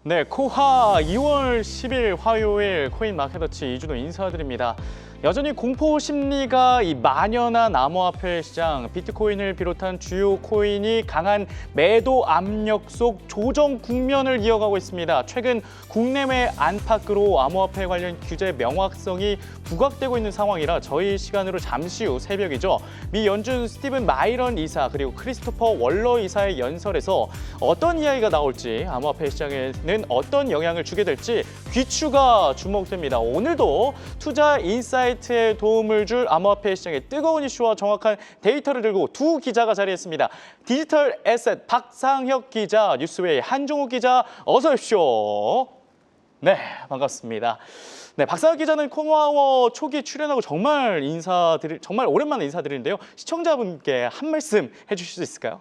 네, 코하 2월 10일 화요일 코인 마켓워치 이준호 인사드립니다. 여전히 공포 심리가 만연한 암호화폐 시장, 비트코인을 비롯한 주요 코인이 강한 매도 압력 속 조정 국면을 이어가고 있습니다. 최근 국내외 안팎으로 암호화폐 관련 규제 명확성이 부각되고 있는 상황이라 저희 시간으로 잠시 후 새벽이죠. 미 연준 스티븐 마이런 이사 그리고 크리스토퍼 월러 이사의 연설에서 어떤 이야기가 나올지, 암호화폐 시장에는 어떤 영향을 주게 될지 귀추가 주목됩니다. 오늘도 투자 인사이트에 도움을 줄 암호화폐 시장의 뜨거운 이슈와 정확한 데이터를 들고 두 기자가 자리했습니다. 디지털 에셋 박상혁 기자, 뉴스웨이 한종욱 기자, 어서 오십시오. 네, 반갑습니다. 네, 박상혁 기자는 코노아워 초기 출연하고 정말 오랜만에 인사드리는데요. 시청자분께 한 말씀 해주실 수 있을까요?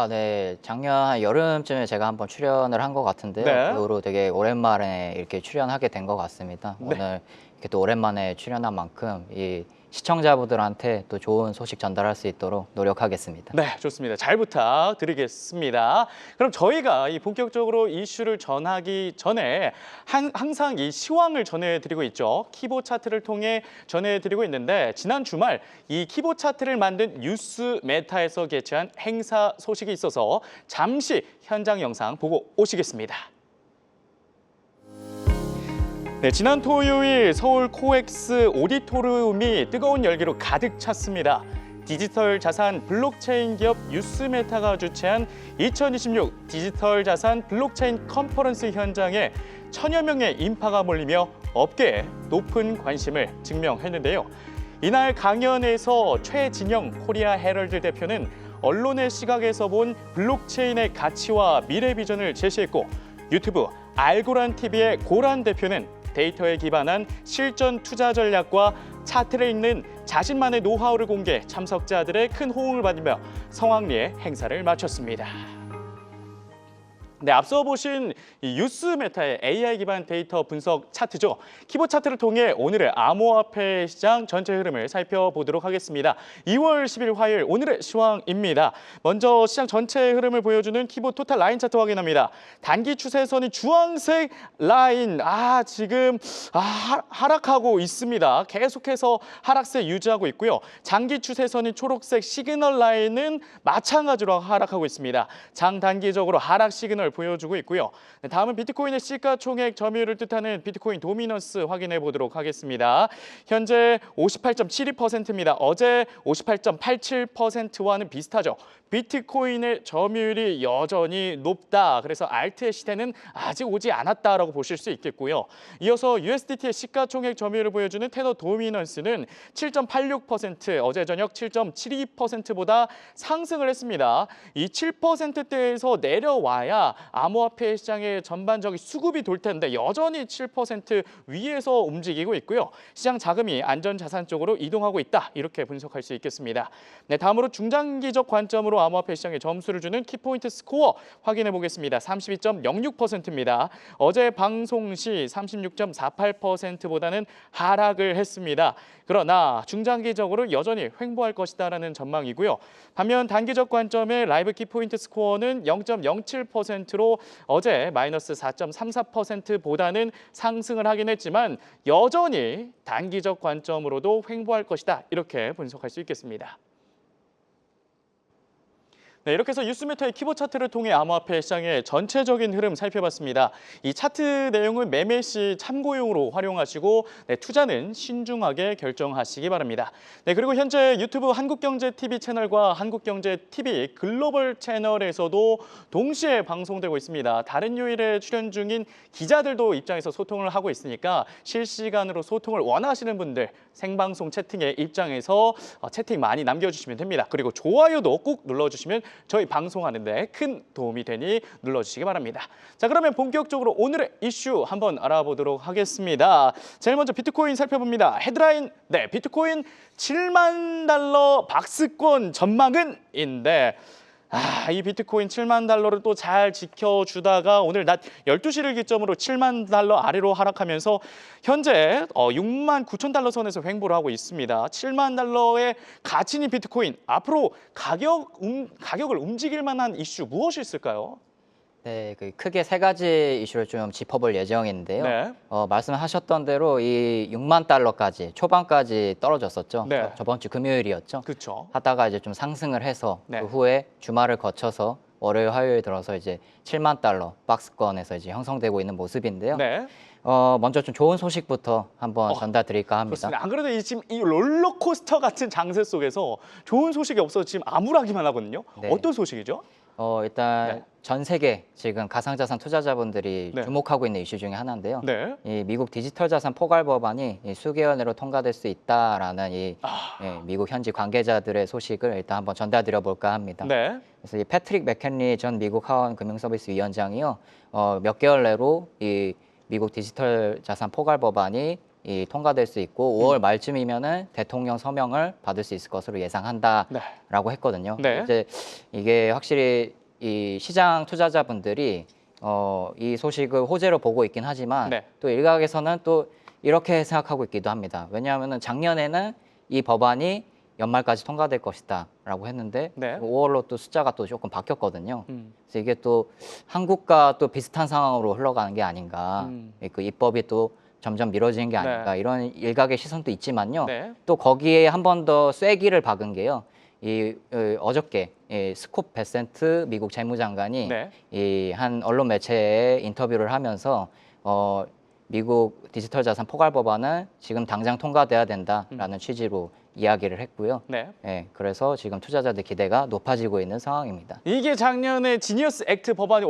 네. 작년 여름쯤에 제가 한번 출연을 한 것 같은데요. 네. 그 후로 되게 오랜만에 이렇게 출연하게 된 것 같습니다. 네. 오늘 이렇게 또 오랜만에 출연한 만큼 이 시청자분들한테 또 좋은 소식 전달할 수 있도록 노력하겠습니다. 네, 좋습니다. 잘 부탁드리겠습니다. 그럼 저희가 본격적으로 이슈를 전하기 전에 항상 이 시황을 전해드리고 있죠. 키보 차트를 통해 전해드리고 있는데 지난 주말 이 키보 차트를 만든 뉴스 메타에서 개최한 행사 소식이 있어서 잠시 현장 영상 보고 오시겠습니다. 네, 지난 토요일 서울 코엑스 오디토리움이 뜨거운 열기로 가득 찼습니다. 디지털 자산 블록체인 기업 뉴스메타가 주최한 2026 디지털 자산 블록체인 컨퍼런스 현장에 1000여 명의 인파가 몰리며 업계에 높은 관심을 증명했는데요. 이날 강연에서 최진영 코리아 헤럴드 대표는 언론의 시각에서 본 블록체인의 가치와 미래 비전을 제시했고, 유튜브 알고란 TV의 고란 대표는 데이터에 기반한 실전 투자 전략과 차트를 읽는 자신만의 노하우를 공개, 참석자들의 큰 호응을 받으며 성황리에 행사를 마쳤습니다. 네, 앞서 보신 이 뉴스메타의 AI 기반 데이터 분석 차트죠. 키보 차트를 통해 오늘의 암호화폐 시장 전체 흐름을 살펴보도록 하겠습니다. 2월 10일 화요일 오늘의 시황입니다. 먼저 시장 전체 흐름을 보여주는 키보 토탈 라인 차트 확인합니다. 단기 추세선이 주황색 라인, 지금 하락하고 있습니다. 계속해서 하락세 유지하고 있고요. 장기 추세선이 초록색 시그널 라인은 마찬가지로 하락하고 있습니다. 장단기적으로 하락 시그널 보여주고 있고요. 다음은 비트코인의 시가총액 점유율을 뜻하는 비트코인 도미넌스 확인해 보도록 하겠습니다. 현재 58.72%입니다. 어제 58.87%와는 비슷하죠. 비트코인의 점유율이 여전히 높다. 그래서 알트의 시대는 아직 오지 않았다라고 보실 수 있겠고요. 이어서 USDT의 시가총액 점유율을 보여주는 테더 도미넌스는 7.86%, 어제 저녁 7.72%보다 상승을 했습니다. 이 7%대에서 내려와야 암호화폐 시장의 전반적인 수급이 돌 텐데 여전히 7% 위에서 움직이고 있고요. 시장 자금이 안전자산 쪽으로 이동하고 있다. 이렇게 분석할 수 있겠습니다. 네, 다음으로 중장기적 관점으로 암호화폐 시장에 점수를 주는 키포인트 스코어 확인해 보겠습니다. 32.06%입니다. 어제 방송 시 36.48%보다는 하락을 했습니다. 그러나 중장기적으로 여전히 횡보할 것이다라는 전망이고요. 반면 단기적 관점의 라이브 키포인트 스코어는 0.07%로 어제 마이너스 4.34%보다는 상승을 하긴 했지만 여전히 단기적 관점으로도 횡보할 것이다. 이렇게 분석할 수 있겠습니다. 네, 이렇게 해서 뉴스메타의 키보 차트를 통해 암호화폐 시장의 전체적인 흐름 살펴봤습니다. 이 차트 내용은 매매 시 참고용으로 활용하시고 투자는 신중하게 결정하시기 바랍니다. 네, 그리고 현재 유튜브 한국경제TV 채널과 한국경제TV 글로벌 채널에서도 동시에 방송되고 있습니다. 다른 요일에 출연 중인 기자들도 입장에서 소통을 하고 있으니까 실시간으로 소통을 원하시는 분들 생방송 채팅에 입장해서 채팅 많이 남겨주시면 됩니다. 그리고 좋아요도 꼭 눌러주시면 저희 방송하는데 큰 도움이 되니 눌러주시기 바랍니다. 자, 그러면 본격적으로 오늘의 이슈 한번 알아보도록 하겠습니다. 제일 먼저 비트코인 살펴봅니다. 헤드라인, 네, 비트코인 7만 달러 박스권 전망은 인데 이 비트코인 7만 달러를 또 잘 지켜주다가 오늘 낮 12시를 기점으로 7만 달러 아래로 하락하면서 현재 6만 9천 달러 선에서 횡보를 하고 있습니다. 7만 달러의 가치인 비트코인, 앞으로 가격을 움직일 만한 이슈 무엇이 있을까요? 네, 그 크게 세 가지 이슈를 좀 짚어볼 예정인데요. 네. 말씀하셨던 대로 이 6만 달러까지 초반까지 떨어졌었죠. 네. 저번 주 금요일이었죠. 그렇죠. 하다가 이제 좀 상승을 해서 네. 그 후에 주말을 거쳐서 월요일, 화요일 들어서 이제 7만 달러 박스권에서 이제 형성되고 있는 모습인데요. 네. 먼저 좀 좋은 소식부터 한번 전달드릴까 합니다. 그렇습니다. 안 그래도 지금 이 롤러코스터 같은 장세 속에서 좋은 소식이 없어서 지금 암울하기만 하거든요. 네. 어떤 소식이죠? 일단 네. 전 세계 지금 가상자산 투자자분들이 네. 주목하고 있는 이슈 중에 하나인데요. 네. 이 미국 디지털 자산 포괄 법안이 이 수개월 내로 통과될 수 있다라는 이 미국 현지 관계자들의 소식을 일단 한번 전달드려 볼까 합니다. 네. 그래서 이 패트릭 맥켄리 전 미국 하원 금융서비스 위원장이요, 몇 개월 내로 이 미국 디지털 자산 포괄 법안이 통과될 수 있고 5월 말쯤이면은 대통령 서명을 받을 수 있을 것으로 예상한다라고 했거든요. 네. 이제 이게 확실히 이 시장 투자자분들이 이 소식을 호재로 보고 있긴 하지만 네. 또 일각에서는 또 이렇게 생각하고 있기도 합니다. 왜냐하면은 작년에는 이 법안이 연말까지 통과될 것이다라고 했는데 네. 5월로 또 숫자가 또 조금 바뀌었거든요. 그래서 이게 또 한국과 또 비슷한 상황으로 흘러가는 게 아닌가. 그 입법이 또 점점 미뤄지는 게 아닌가. 네. 이런 일각의 시선도 있지만요. 네. 또 거기에 한 번 더 쐐기를 박은 게요. 어저께 스콧 베센트 미국 재무장관이 네. 이 한 언론 매체에 인터뷰를 하면서 미국 디지털 자산 포괄 법안은 지금 당장 통과돼야 된다라는 취지로 이야기를 했고요. 네. 그래서 지금 투자자들 기대가 높아지고 있는 상황입니다. 이게 작년에 지니어스 액트 법안이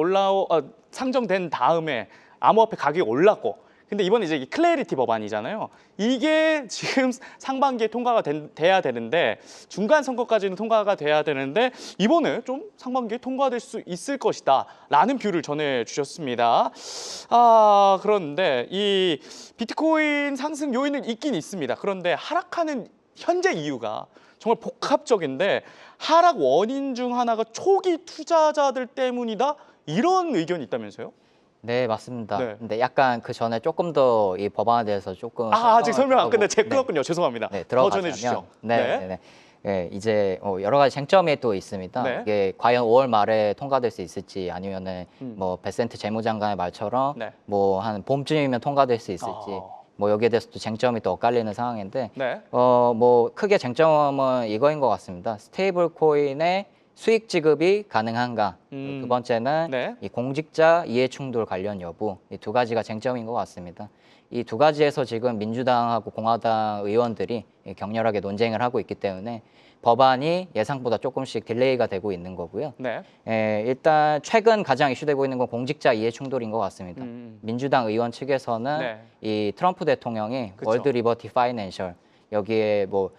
상정된 다음에 암호화폐 가격이 올랐고, 근데 이번에 이제 클래리티 법안이잖아요. 이게 지금 상반기에 통과가 돼야 되는데, 중간 선거까지는 통과가 돼야 되는데 이번에 좀 상반기에 통과될 수 있을 것이다라는 뷰를 전해주셨습니다. 그런데 이 비트코인 상승 요인은 있긴 있습니다. 그런데 하락하는 현재 이유가 정말 복합적인데, 하락 원인 중 하나가 초기 투자자들 때문이다, 이런 의견이 있다면서요? 네, 맞습니다. 네. 근데 약간 그 전에 조금 더 이 법안에 대해서 조금 아직 설명 안 하고, 끝내. 제가 네. 끊었군요. 죄송합니다. 네, 더 들어가자면 전해주시죠. 네. 이제 여러 가지 쟁점이 또 있습니다. 네. 이게 과연 5월 말에 통과될 수 있을지, 아니면은 뭐 베센트 재무장관의 말처럼 네. 뭐 한 봄쯤이면 통과될 수 있을지, 뭐 여기에 대해서 또 쟁점이 또 엇갈리는 상황인데, 네. 뭐 크게 쟁점은 이거인 것 같습니다. 스테이블 코인의 수익 지급이 가능한가? 두 번째는 네. 이 공직자 이해 충돌 관련 여부, 이 두 가지가 쟁점인 것 같습니다. 이 두 가지에서 지금 민주당하고 공화당 의원들이 격렬하게 논쟁을 하고 있기 때문에 법안이 예상보다 조금씩 딜레이가 되고 있는 거고요. 네. 일단 최근 가장 이슈되고 있는 건 공직자 이해 충돌인 것 같습니다. 민주당 의원 측에서는 네. 이 트럼프 대통령이 그쵸. 월드 리버티 파이낸셜 여기에 뭐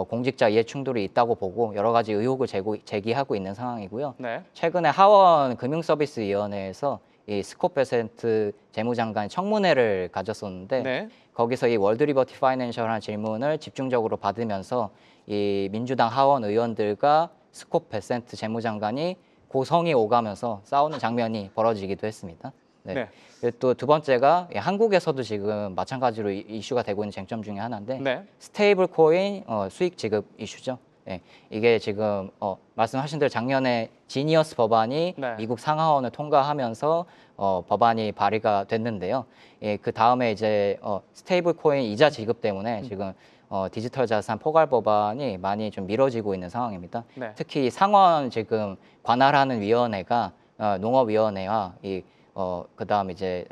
공직자 이해 충돌이 있다고 보고 여러 가지 의혹을 제기하고 있는 상황이고요. 네. 최근에 하원 금융서비스위원회에서 이 스콧 베센트 재무장관 청문회를 가졌었는데 네. 거기서 이 월드 리버티 파이낸셜한 질문을 집중적으로 받으면서 이 민주당 하원 의원들과 스콧 베센트 재무장관이 고성이 오가면서 싸우는 장면이 벌어지기도 했습니다. 네. 또 두 번째가 한국에서도 지금 마찬가지로 이슈가 되고 있는 쟁점 중에 하나인데 네. 스테이블 코인 수익 지급 이슈죠. 이게 지금 말씀하신 대로 작년에 지니어스 법안이 네. 미국 상하원을 통과하면서 법안이 발의가 됐는데요. 그 다음에 이제 스테이블 코인 이자 지급 때문에 지금 디지털 자산 포괄 법안이 많이 좀 미뤄지고 있는 상황입니다. 네. 특히 상원 지금 관할하는 위원회가 농업위원회와 그다음 이제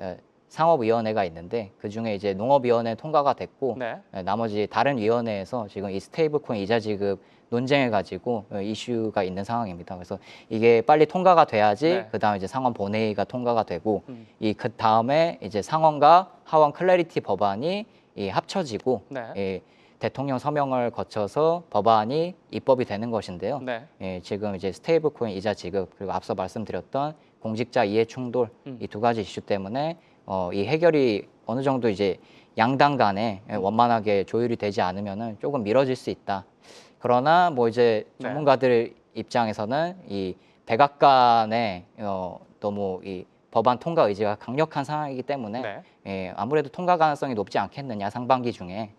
상업위원회가 있는데 그 중에 이제 농업위원회 통과가 됐고 네. 나머지 다른 위원회에서 지금 이 스테이블 코인 이자 지급 논쟁을 가지고 이슈가 있는 상황입니다. 그래서 이게 빨리 통과가 돼야지 네. 그다음에 이제 상원 본회의가 통과가 되고 그 다음에 이제 상원과 하원 클래리티 법안이 합쳐지고 네. 대통령 서명을 거쳐서 법안이 입법이 되는 것인데요. 네. 지금 이제 스테이블 코인 이자 지급 그리고 앞서 말씀드렸던 공직자 이해 충돌 이 두 가지 이슈 때문에 이 해결이 어느 정도 이제 양당 간에 원만하게 조율이 되지 않으면은 조금 미뤄질 수 있다. 그러나 뭐 이제 네. 전문가들 입장에서는 이 백악관의 너무 이 법안 통과 의지가 강력한 상황이기 때문에 네. 아무래도 통과 가능성이 높지 않겠느냐 상반기 중에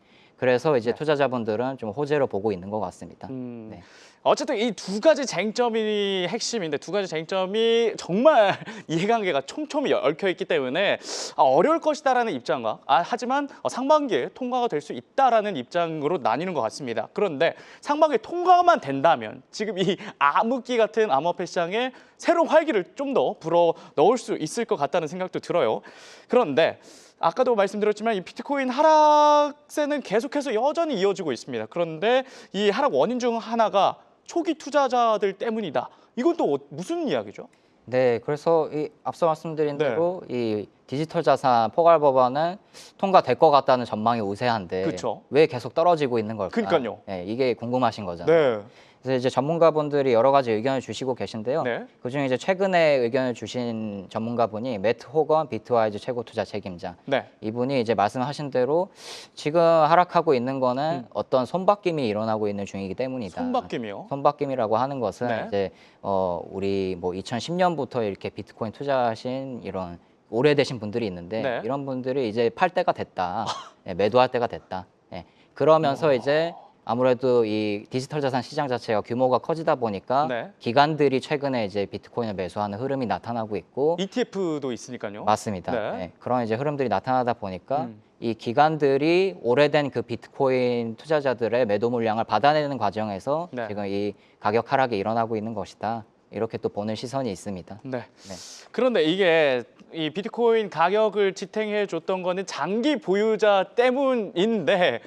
그래서 이제 네. 투자자분들은 좀 호재로 보고 있는 것 같습니다. 네. 어쨌든 이 두 가지 쟁점이 핵심인데 두 가지 쟁점이 정말 이해관계가 촘촘히 얽혀 있기 때문에 어려울 것이다라는 입장과 하지만 상반기에 통과가 될 수 있다라는 입장으로 나뉘는 것 같습니다. 그런데 상반기에 통과만 된다면 지금 이 암흑기 같은 암호화폐 시장에 새로운 활기를 좀 더 불어 넣을 수 있을 것 같다는 생각도 들어요. 그런데 아까도 말씀드렸지만 이 비트코인 하락세는 계속해서 여전히 이어지고 있습니다. 그런데 이 하락 원인 중 하나가 초기 투자자들 때문이다. 이건 또 무슨 이야기죠? 네, 그래서 이 앞서 말씀드린 네. 대로 이 디지털 자산 포괄 법안은 통과될 것 같다는 전망이 우세한데 그쵸. 왜 계속 떨어지고 있는 걸까? 그러니까요. 네, 이게 궁금하신 거잖아요. 네. 그래서 이제 전문가분들이 여러 가지 의견을 주시고 계신데요. 네. 그중에 이제 최근에 의견을 주신 전문가분이 매트 호건 비트와이즈 최고 투자 책임자. 네. 이분이 이제 말씀하신 대로 지금 하락하고 있는 거는 어떤 손바뀜이 일어나고 있는 중이기 때문이다. 손바뀜이요. 손바뀜이라고 하는 것은 네. 이제 우리 뭐 2010년부터 이렇게 비트코인 투자하신 이런 오래되신 분들이 있는데 네. 이런 분들이 이제 팔 때가 됐다. 네, 매도할 때가 됐다. 네. 그러면서 이제 아무래도 이 디지털 자산 시장 자체가 규모가 커지다 보니까 네. 기관들이 최근에 이제 비트코인을 매수하는 흐름이 나타나고 있고 ETF도 있으니까요. 맞습니다. 네. 네. 그런 이제 흐름들이 나타나다 보니까 이 기관들이 오래된 그 비트코인 투자자들의 매도 물량을 받아내는 과정에서 네. 지금 이 가격 하락이 일어나고 있는 것이다. 이렇게 또 보는 시선이 있습니다. 네. 네. 그런데 이게 이 비트코인 가격을 지탱해 줬던 거는 장기 보유자 때문인데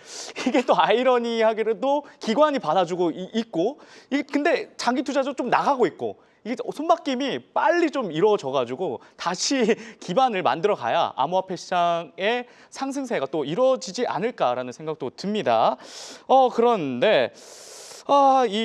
이게 또 아이러니하게도 기관이 받아주고 있고 근데 장기 투자자 좀 나가고 있고 이게 손바뀜이 빨리 좀 이루어져가지고 다시 기반을 만들어 가야 암호화폐 시장의 상승세가 또 이루어지지 않을까라는 생각도 듭니다. 그런데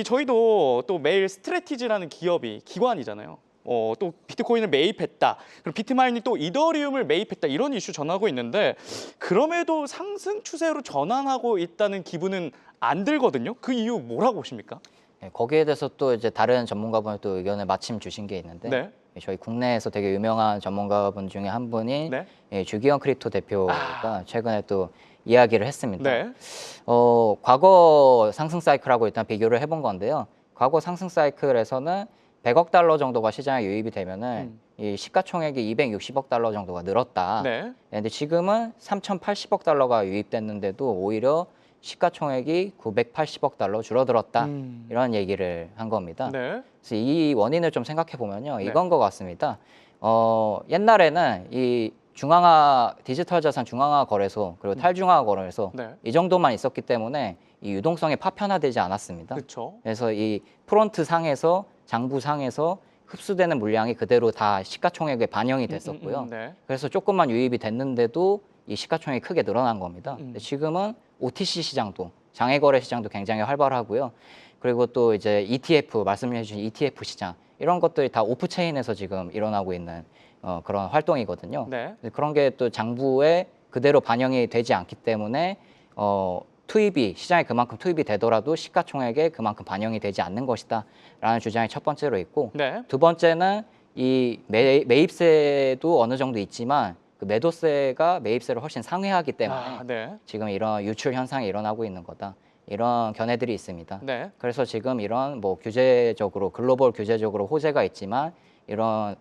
저희도 또 매일 스트래티지라는 기업이 기관이잖아요. 또 비트코인을 매입했다. 그리고 비트마인이 또 이더리움을 매입했다. 이런 이슈 전하고 있는데 그럼에도 상승 추세로 전환하고 있다는 기분은 안 들거든요. 그 이유 뭐라고 보십니까? 네, 거기에 대해서 또 이제 다른 전문가분이 또 의견을 마침 주신 게 있는데 네. 저희 국내에서 되게 유명한 전문가분 중에 한 분인 네. 주기현 크립토 대표가 최근에 또 이야기를 했습니다. 네. 과거 상승 사이클하고 일단 비교를 해본 건데요. 과거 상승 사이클에서는 100억 달러 정도가 시장에 유입이 되면은 이 시가총액이 260억 달러 정도가 늘었다. 네. 근데 지금은 3,080억 달러가 유입됐는데도 오히려 시가총액이 980억 달러 줄어들었다. 이런 얘기를 한 겁니다. 네. 그래서 이 원인을 좀 생각해 보면요, 네. 이건 것 같습니다. 옛날에는 이 중앙화 디지털 자산 중앙화 거래소 그리고 탈중앙화 거래소 네. 이 정도만 있었기 때문에 이 유동성이 파편화되지 않았습니다. 그렇죠. 그래서 이 프론트 상에서 장부 상에서 흡수되는 물량이 그대로 다 시가총액에 반영이 됐었고요. 네. 그래서 조금만 유입이 됐는데도 이 시가총액이 크게 늘어난 겁니다. 근데 지금은 OTC 시장도 장외거래 시장도 굉장히 활발하고요. 그리고 또 이제 ETF 말씀해 주신 ETF 시장 이런 것들이 다 오프체인에서 지금 일어나고 있는 그런 활동이거든요. 네. 그런 게 또 장부에 그대로 반영이 되지 않기 때문에 투입이 시장에 그만큼 투입이 되더라도 시가총액에 그만큼 반영이 되지 않는 것이다라는 주장이 첫 번째로 있고 네. 두 번째는 이 매입세도 어느 정도 있지만 그 매도세가 매입세를 훨씬 상회하기 때문에 네. 지금 이런 유출 현상이 일어나고 있는 거다. 이런 견해들이 있습니다. 네. 그래서 지금 이런 뭐 규제적으로 글로벌 규제적으로 호재가 있지만 이런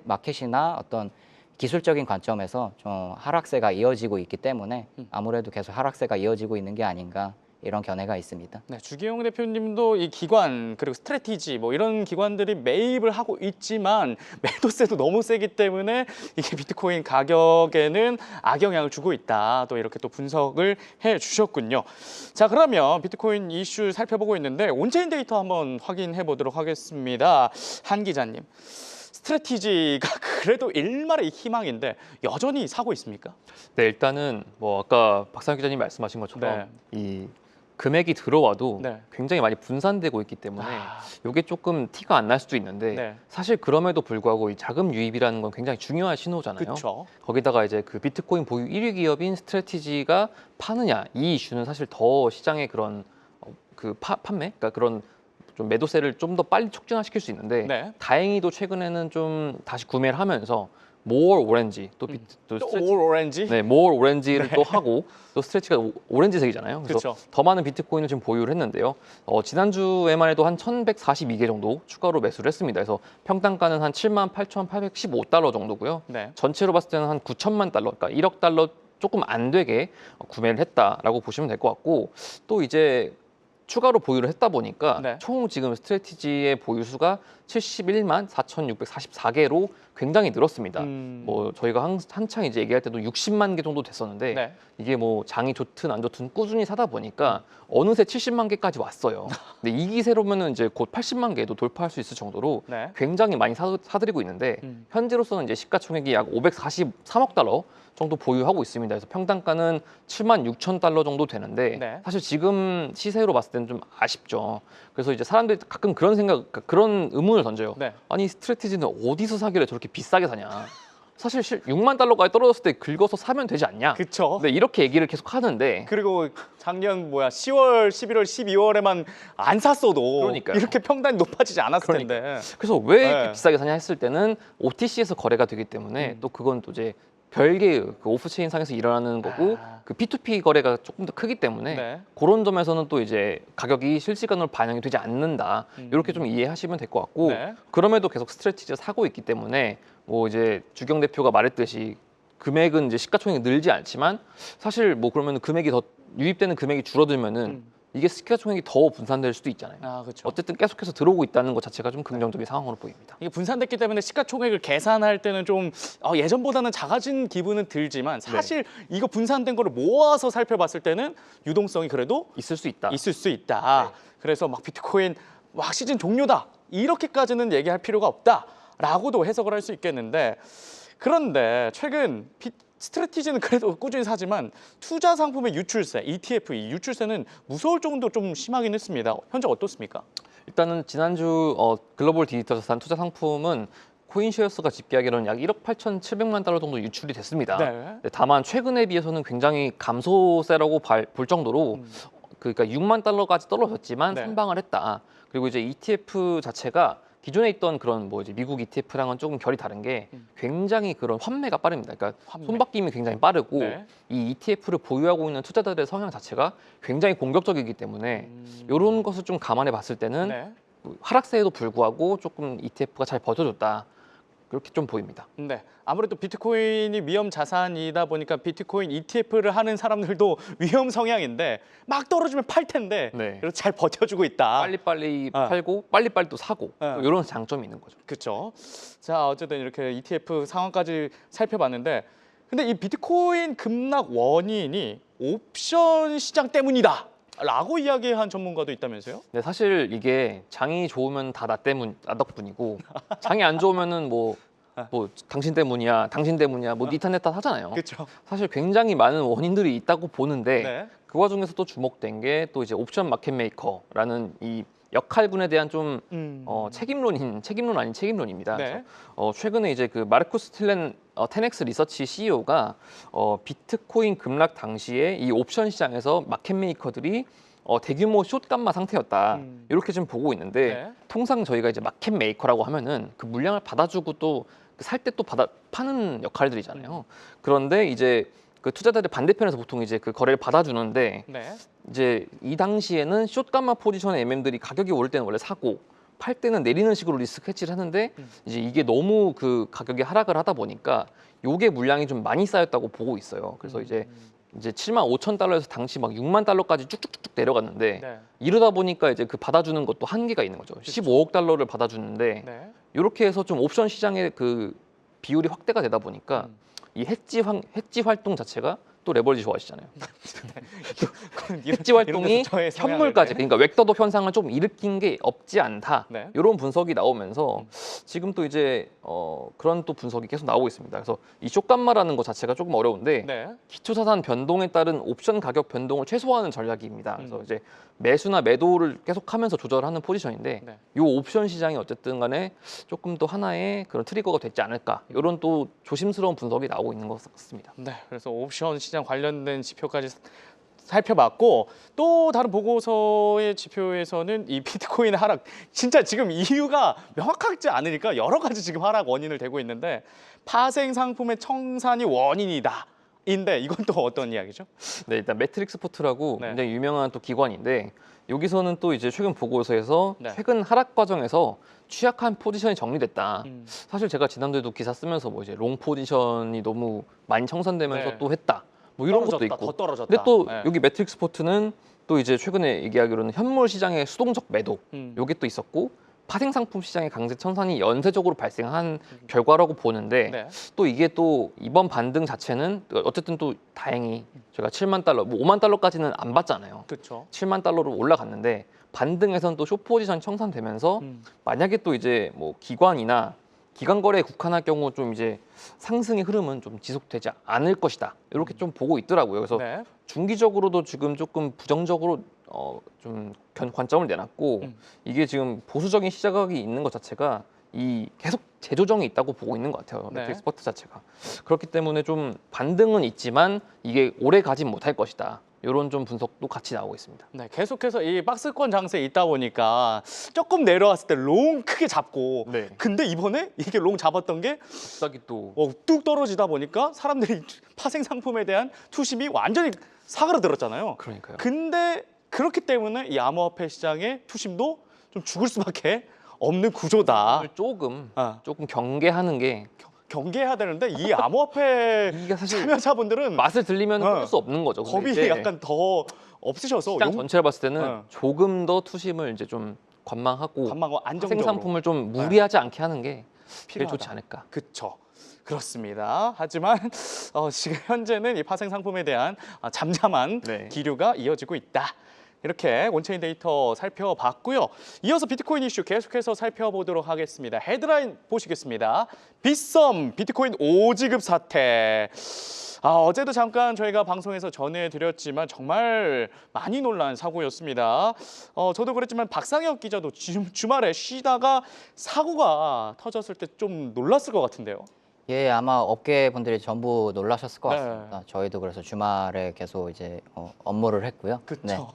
마켓이나 어떤 기술적인 관점에서 좀 하락세가 이어지고 있기 때문에 아무래도 계속 하락세가 이어지고 있는 게 아닌가 이런 견해가 있습니다. 네, 주기용 대표님도 이 기관 그리고 스트래티지 뭐 이런 기관들이 매입을 하고 있지만 매도세도 너무 세기 때문에 이게 비트코인 가격에는 악영향을 주고 있다. 또 이렇게 또 분석을 해 주셨군요. 자, 그러면 비트코인 이슈 살펴보고 있는데 온체인 데이터 한번 확인해 보도록 하겠습니다. 한 기자님. 스트래티지가 그래도 일말의 희망인데 여전히 사고 있습니까? 네, 일단은 뭐 아까 박상혁 기자님 말씀하신 것처럼 이 금액이 들어와도 네. 굉장히 많이 분산되고 있기 때문에 이게 조금 티가 안 날 수도 있는데 네. 사실 그럼에도 불구하고 이 자금 유입이라는 건 굉장히 중요한 신호잖아요. 그렇죠. 거기다가 이제 그 비트코인 보유 1위 기업인 스트래티지가 파느냐 이 이슈는 사실 더 시장의 그런 그 판매, 그러니까 그런 좀 매도세를 좀 더 빨리 촉진화시킬 수 있는데 네. 다행히도 최근에는 좀 다시 구매를 하면서 more 오렌지 또 비트 또 또 스트레치 올 오렌지? 네, more 오렌지를 또 하고 또 스트레치가 오렌지색이잖아요. 그래서 그쵸. 더 많은 비트코인을 지금 보유를 했는데요. 지난주에만 해도 한 1,142개 정도 추가로 매수를 했습니다. 그래서 평단가는 한 78,815달러 정도고요. 네. 전체로 봤을 때는 한 9천만 달러, 그러니까 1억 달러 조금 안 되게 구매를 했다라고 보시면 될 것 같고 또 이제 추가로 보유를 했다 보니까 네. 총 지금 스트래티지의 보유 수가 71만 4,644개로 굉장히 늘었습니다. 뭐 저희가 한창 이제 얘기할 때도 60만 개 정도 됐었는데 네. 이게 뭐 장이 좋든 안 좋든 꾸준히 사다 보니까 어느새 70만 개까지 왔어요. 근데 이 기세로면은 이제 곧 80만 개도 돌파할 수 있을 정도로 네. 굉장히 많이 사들이고 있는데 현재로서는 이제 시가총액이 약 543억 달러 정도 보유하고 있습니다. 그래서 평단가는 7만 6천 달러 정도 되는데 네. 사실 지금 시세로 봤을 때는 좀 아쉽죠. 그래서 이제 사람들이 가끔 그런 의문을 던져요. 네. 아니 스트래티지는 어디서 사길래 저렇게 비싸게 사냐? 사실 6만 달러까지 떨어졌을 때 긁어서 사면 되지 않냐? 그쵸. 네, 이렇게 얘기를 계속 하는데 그리고 작년 10월, 11월, 12월에만 안 샀어도 그러니까요. 이렇게 평단이 높아지지 않았을 그러니까요. 텐데. 그래서 왜 이렇게 네. 비싸게 사냐 했을 때는 OTC에서 거래가 되기 때문에 또 그건 또 이제 별개의 그 오프체인 상에서 일어나는 거고 아. 그 P2P 거래가 조금 더 크기 때문에 네. 그런 점에서는 또 이제 가격이 실시간으로 반영이 되지 않는다 이렇게 좀 이해하시면 될 것 같고 네. 그럼에도 계속 스트래티지가 사고 있기 때문에 뭐 이제 주경 대표가 말했듯이 금액은 이제 시가총액이 늘지 않지만 사실 뭐 그러면 금액이 더 유입되는 금액이 줄어들면은 이게 시가총액이 더 분산될 수도 있잖아요. 아, 그렇죠. 어쨌든 계속해서 들어오고 있다는 것 자체가 좀 긍정적인 상황으로 보입니다. 이게 분산됐기 때문에 시가총액을 계산할 때는 좀 예전보다는 작아진 기분은 들지만 사실 이거 분산된 거를 모아서 살펴봤을 때는 유동성이 그래도 있을 수 있다. 있을 수 있다. 그래서 막 비트코인 막 시즌 종료다 이렇게까지는 얘기할 필요가 없다라고도 해석을 할 수 있겠는데 그런데 최근 스트래티지는 그래도 꾸준히 사지만 투자 상품의 유출세, ETF 이 유출세는 무서울 정도 좀 심하긴 했습니다. 현재 어떻습니까? 일단은 지난주 글로벌 디지털 자산 투자 상품은 코인쉐어스가 집계하기로는 약 1억 8,700만 달러 정도 유출이 됐습니다. 네. 다만 최근에 비해서는 굉장히 감소세라고 볼 정도로 그러니까 6만 달러까지 떨어졌지만 네. 선방을 했다. 그리고 이제 ETF 자체가 기존에 있던 그런 뭐 이제 미국 ETF랑은 조금 결이 다른 게 굉장히 그런 환매가 빠릅니다. 그러니까 환매. 손바뀜이 굉장히 빠르고 네. 이 ETF를 보유하고 있는 투자자들의 성향 자체가 굉장히 공격적이기 때문에 이런 것을 좀 감안해 봤을 때는 네. 하락세에도 불구하고 조금 ETF가 잘 버텨줬다. 그렇게 좀 보입니다. 네. 아무래도 비트코인이 위험 자산이다 보니까 비트코인 ETF를 하는 사람들도 위험 성향인데 막 떨어지면 팔 텐데 네. 그래서 잘 버텨주고 있다. 빨리빨리 아. 팔고 빨리빨리 또 사고 이런 장점이 있는 거죠. 그렇죠. 자, 어쨌든 이렇게 ETF 상황까지 살펴봤는데 근데 이 비트코인 급락 원인이 옵션 시장 때문이다. 라고 이야기한 전문가도 있다면서요? 네, 사실 이게 장이 좋으면 다 나 덕분이고 장이 안 좋으면은 뭐 당신 때문이야 뭐 니 탓 내 탓 하잖아요. 그렇죠. 사실 굉장히 많은 원인들이 있다고 보는데 네. 그 와중에서 또 주목된 게 또 이제 옵션 마켓 메이커라는 이 역할군에 대한 좀 책임론 아닌 책임론입니다. 네. 그래서 최근에 이제 그 마르쿠스 틸렌 텐엑스 리서치 CEO가 비트코인 급락 당시에 이 옵션 시장에서 마켓 메이커들이 대규모 숏감마 상태였다. 이렇게 좀 보고 있는데 네. 통상 저희가 이제 마켓 메이커라고 하면은 그 물량을 받아주고 또 살 때 또 파는 역할들이잖아요. 그런데 이제 그 투자자들 반대편에서 보통 이제 그 거래를 받아주는데 네. 이제 이 당시에는 숏감마 포지션의 MM들이 가격이 오를 때는 원래 사고 팔 때는 내리는 식으로 리스크 해치를 하는데 이제 이게 너무 그 가격이 하락을 하다 보니까 요게 물량이 좀 많이 쌓였다고 보고 있어요. 그래서 이제 7만 5천 달러에서 당시 막 6만 달러까지 쭉쭉쭉 내려갔는데 네. 이러다 보니까 이제 그 받아주는 것도 한계가 있는 거죠. 15억 달러를 받아주는데 네. 이렇게 해서 좀 옵션 시장의 그 비율이 확대가 되다 보니까 이 해지 활동 자체가 또 레버리지 좋아하시잖아요. 해지 활동이 현물까지 그러니까 웹더독 현상을 좀 일으킨 게 없지 않다. 네. 이런 분석이 나오면서 지금 또 이제 그런 또 분석이 계속 나오고 있습니다. 그래서 이 숏감마라는 것 자체가 조금 어려운데 네. 기초자산 변동에 따른 옵션 가격 변동을 최소화하는 전략입니다. 그래서 이제 매수나 매도를 계속하면서 조절하는 포지션인데 네. 이 옵션 시장이 어쨌든 간에 조금 더 하나의 그런 트리거가 되지 않을까 이런 또 조심스러운 분석이 나오고 있는 것 같습니다. 네. 그래서 옵션 시장 관련된 지표까지 살펴봤고 또 다른 보고서의 지표에서는 이 비트코인 하락 진짜 지금 이유가 명확하지 않으니까 여러 가지 지금 하락 원인을 대고 있는데 파생 상품의 청산이 원인이다. 인데 이건 또 어떤 이야기죠? 네, 일단 매트릭스 포트라고 네. 굉장히 유명한 또 기관인데 여기서는 또 이제 최근 보고서에서 네. 최근 하락 과정에서 취약한 포지션이 정리됐다. 음. 사실 제가 지난주에도 기사 쓰면서 뭐 이제 롱 포지션이 너무 많이 청산되면서 네. 또 했다. 뭐 이런 것도 떨어졌다, 있고. 더 떨어졌다. 근데 또 네. 여기 매트릭스 포트는 또 이제 최근에 얘기하기로는 현물 시장의 수동적 매도 요게 또 있었고 파생 상품 시장의 강세 청산이 연쇄적으로 발생한 결과라고 보는데 네. 또 이게 또 이번 반등 자체는 어쨌든 또 다행히 제가 7만 달러, 뭐 5만 달러까지는 안 받잖아요. 그렇죠. 7만 달러로 올라갔는데 반등에선 또 숏포지션 청산되면서 만약에 또 이제 뭐 기관이나 기관 거래에 국한할 경우 좀 이제 상승의 흐름은 좀 지속되지 않을 것이다. 이렇게 좀 보고 있더라고요. 그래서 네. 중기적으로도 지금 조금 부정적으로 좀 관점을 내놨고 이게 지금 보수적인 시각이 있는 것 자체가 이 계속 재조정이 있다고 보고 있는 것 같아요. 네. 매트릭스 포트 자체가. 그렇기 때문에 좀 반등은 있지만 이게 오래 가진 못할 것이다. 이런 좀 분석도 같이 나오고 있습니다. 네, 계속해서 이 박스권 장세에 있다 보니까 조금 내려왔을 때 롱 크게 잡고 네. 근데 이번에 이게 롱 잡았던 게 갑자기 또 뚝 떨어지다 보니까 사람들이 파생 상품에 대한 투심이 완전히 사그라들었잖아요. 그러니까요. 근데 그렇기 때문에 이 암호화폐 시장의 투심도 좀 죽을 수밖에 없는 구조다. 조금 아. 조금 경계하는 게 경계해야 되는데 이 암호화폐 이게 사실 참여자분들은 맛을 들리면 끊을 수 없는 거죠. 근데 겁이 이제 약간 더 없으셔서 시장 전체를 봤을 때는 어. 조금 더 투심을 이제 좀 관망하고 관망하고 파생 안정적으로 상품을 좀 무리하지 않게 하는 게 제일 필요하다. 좋지 않을까. 그렇죠. 그렇습니다. 하지만 지금 현재는 이 파생 상품에 대한 잠잠한 네. 기류가 이어지고 있다. 이렇게 온체인 데이터 살펴봤고요. 이어서 비트코인 이슈 계속해서 살펴보도록 하겠습니다. 헤드라인 보시겠습니다. 빗썸 비트코인 5지급 사태. 어제도 잠깐 저희가 방송에서 전해드렸지만 정말 많이 놀란 사고였습니다. 저도 그랬지만 박상혁 기자도 주말에 쉬다가 사고가 터졌을 때 좀 놀랐을 것 같은데요. 예, 아마 업계 분들이 전부 놀라셨을 것 네. 같습니다. 저희도 그래서 주말에 계속 이제 업무를 했고요. 그렇죠.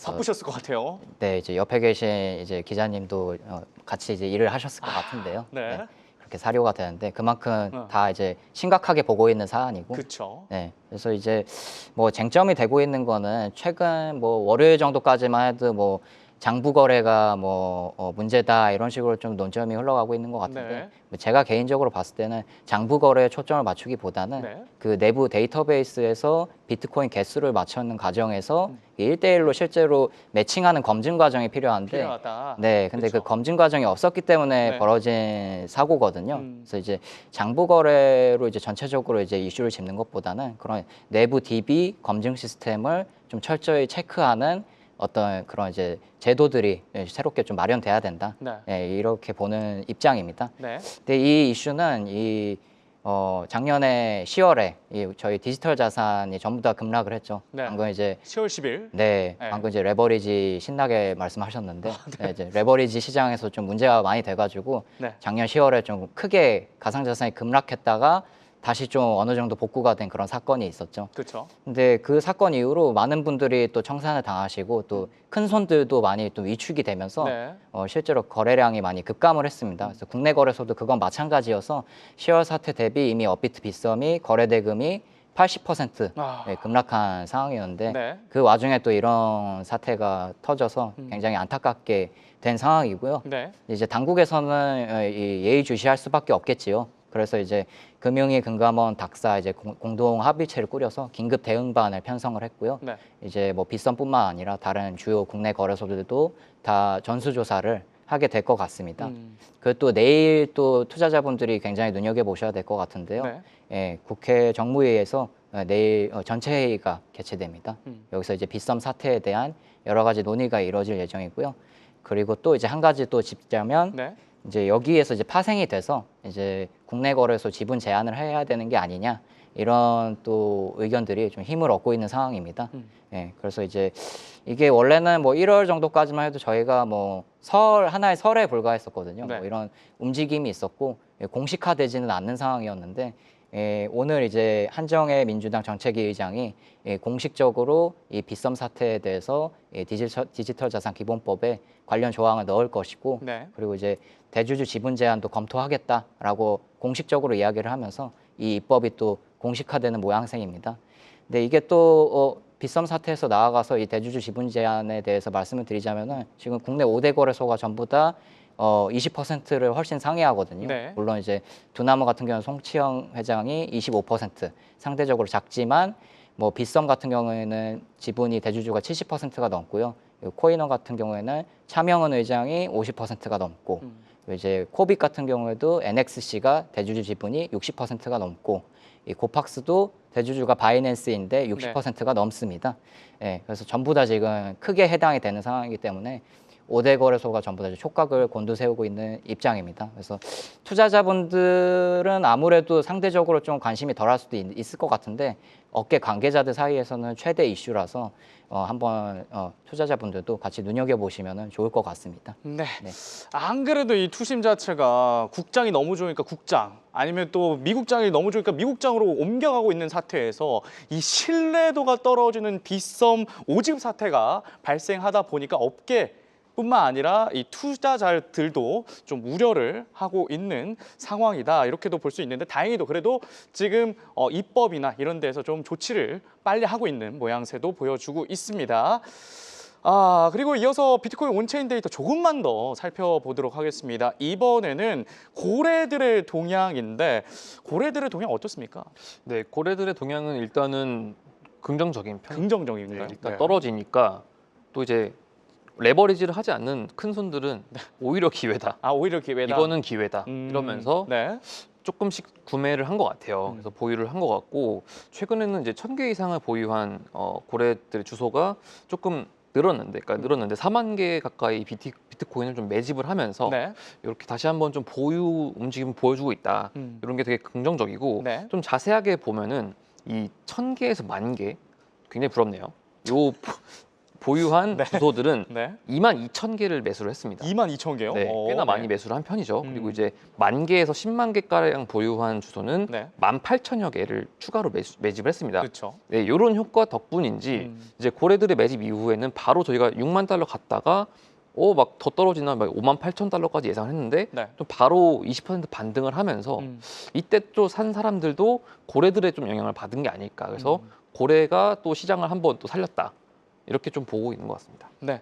바쁘셨을 것 같아요. 네, 이제 옆에 계신 이제 기자님도 같이 이제 일을 하셨을 것 같은데요. 네. 그렇게 사료가 되는데 그만큼 어. 다 이제 심각하게 보고 있는 사안이고. 그렇죠. 네, 그래서 이제 뭐 쟁점이 되고 있는 거는 최근 뭐 월요일 정도까지만 해도 뭐 장부 거래가 뭐 문제다 이런 식으로 좀 논점이 흘러가고 있는 것 같은데 네. 뭐 제가 개인적으로 봤을 때는 장부 거래에 초점을 맞추기보다는 네. 그 내부 데이터베이스에서 비트코인 개수를 맞추는 과정에서 1대1로 실제로 매칭하는 검증 과정이 필요한데 필요하다. 네, 근데 그쵸. 그 검증 과정이 없었기 때문에 네. 벌어진 사고거든요. 그래서 이제 장부 거래로 이제 전체적으로 이제 이슈를 짚는 것보다는 그런 내부 DB 검증 시스템을 좀 철저히 체크하는 어떤 그런 이제 제도들이 새롭게 좀 마련돼야 된다. 네. 예, 이렇게 보는 입장입니다. 네. 근데 이 이슈는 작년에 10월에 저희 디지털 자산이 전부 다 급락을 했죠. 네. 방금 이제 10월 10일. 네, 네. 방금 이제 레버리지 신나게 말씀하셨는데 네, 이제 레버리지 시장에서 좀 문제가 많이 돼가지고 네. 작년 10월에 좀 크게 가상자산이 급락했다가 다시 좀 어느 정도 복구가 된 그런 사건이 있었죠. 그렇죠. 근데 그 사건 이후로 많은 분들이 또 청산을 당하시고 또 큰 손들도 많이 또 위축이 되면서 네. 실제로 거래량이 많이 급감을 했습니다. 그래서 국내 거래소도 그건 마찬가지여서 10월 사태 대비 이미 업비트 빗썸이 거래 대금이 80% 아. 급락한 상황이었는데 네. 그 와중에 또 이런 사태가 터져서 굉장히 안타깝게 된 상황이고요. 네. 이제 당국에서는 이 예의주시할 수밖에 없겠지요. 그래서 이제 금융위 금감원 닥사 이제 공동 합의체를 꾸려서 긴급 대응반을 편성을 했고요. 네. 이제 뭐 빗썸뿐만 아니라 다른 주요 국내 거래소들도 다 전수조사를 하게 될 것 같습니다. 그 또 내일 또 투자자분들이 굉장히 눈여겨 보셔야 될 것 같은데요. 네. 예, 국회 정무위에서 내일 전체 회의가 개최됩니다. 여기서 이제 빗썸 사태에 대한 여러 가지 논의가 이루어질 예정이고요. 그리고 또 이제 한 가지 또 짚자면 네. 이제 여기에서 이제 파생이 돼서 이제 국내 거래소 지분 제한을 해야 되는 게 아니냐 이런 또 의견들이 좀 힘을 얻고 있는 상황입니다. 예, 그래서 이제 이게 원래는 뭐 1월 정도까지만 해도 저희가 뭐 하나의 설에 불과했었거든요. 네. 뭐 이런 움직임이 있었고 공식화되지는 않는 상황이었는데 오늘 이제 한정혜 민주당 정책위 의장이 공식적으로 이 빗썸 사태에 대해서 디지털 자산 기본법에 관련 조항을 넣을 것이고 네. 그리고 이제 대주주 지분 제한도 검토하겠다라고 공식적으로 이야기를 하면서 이 입법이 또 공식화되는 모양새입니다. 근데 이게 또 빗썸 사태에서 나아가서 이 대주주 지분 제한에 대해서 말씀을 드리자면은 지금 국내 5대 거래소가 전부 다 20%를 훨씬 상회하거든요. 네. 물론 이제 두나무 같은 경우는 송치영 회장이 25% 상대적으로 작지만 뭐 빗썸 같은 경우에는 지분이 대주주가 70%가 넘고요. 그리고 코인원 같은 경우에는 차명은 의장이 50%가 넘고 이제 코빅 같은 경우에도 NXC가 대주주 지분이 60%가 넘고 이 고팍스도 대주주가 바이낸스인데 60%가 넘습니다. 예, 그래서 전부 다 지금 크게 해당이 되는 상황이기 때문에 5대 거래소가 전부 다 촉각을 곤두세우고 있는 입장입니다. 그래서 투자자분들은 아무래도 상대적으로 좀 관심이 덜할 수도 있을 것 같은데 업계 관계자들 사이에서는 최대 이슈라서 한번 투자자분들도 같이 눈여겨보시면 좋을 것 같습니다. 네. 네. 안 그래도 이 투심 자체가 국장이 너무 좋으니까 국장 아니면 또 미국장이 너무 좋으니까 미국장으로 옮겨가고 있는 사태에서 이 신뢰도가 떨어지는 빗썸 오집 사태가 발생하다 보니까 업계 뿐만 아니라 이 투자자들도 좀 우려를 하고 있는 상황이다 이렇게도 볼 수 있는데 다행히도 그래도 지금 입법이나 이런 데서 좀 조치를 빨리 하고 있는 모양새도 보여주고 있습니다. 그리고 이어서 비트코인 온체인 데이터 조금만 더 살펴보도록 하겠습니다. 이번에는 고래들의 동향인데 고래들의 동향 어떻습니까? 네, 고래들의 동향은 일단은 긍정적인 편. 긍정적인가요? 일단 떨어지니까 또 이제 레버리지를 하지 않는 큰 손들은 오히려 기회다. 오히려 기회다. 이거는 기회다. 이러면서 네. 조금씩 구매를 한 것 같아요. 그래서 보유를 한 것 같고 최근에는 이제 1,000개 이상을 보유한 고래들의 주소가 조금 늘었는데, 그러니까 늘었는데 4만 개 가까이 비트코인을 좀 매집을 하면서 네. 이렇게 다시 한번 좀 보유 움직임을 보여주고 있다. 이런 게 되게 긍정적이고 네. 좀 자세하게 보면은 이 1,000개에서 10,000개 굉장히 부럽네요. 요 보유한 네. 주소들은 네. 22,000개를 매수를 했습니다. 22,000개요? 네, 꽤나 많이 매수를 한 편이죠. 그리고 이제 10,000개에서 10만 개가량 보유한 주소는 네. 18,000여 개를 추가로 매집을 했습니다. 그렇죠. 네, 이런 효과 덕분인지 이제 고래들의 매집 이후에는 바로 저희가 6만 달러 갔다가 막 더 떨어지나 막 58,000달러까지 예상했는데 네. 또 바로 20% 반등을 하면서 이때 또 산 사람들도 고래들의 좀 영향을 받은 게 아닐까. 그래서 고래가 또 시장을 한번 또 살렸다. 이렇게 좀 보고 있는 것 같습니다. 네.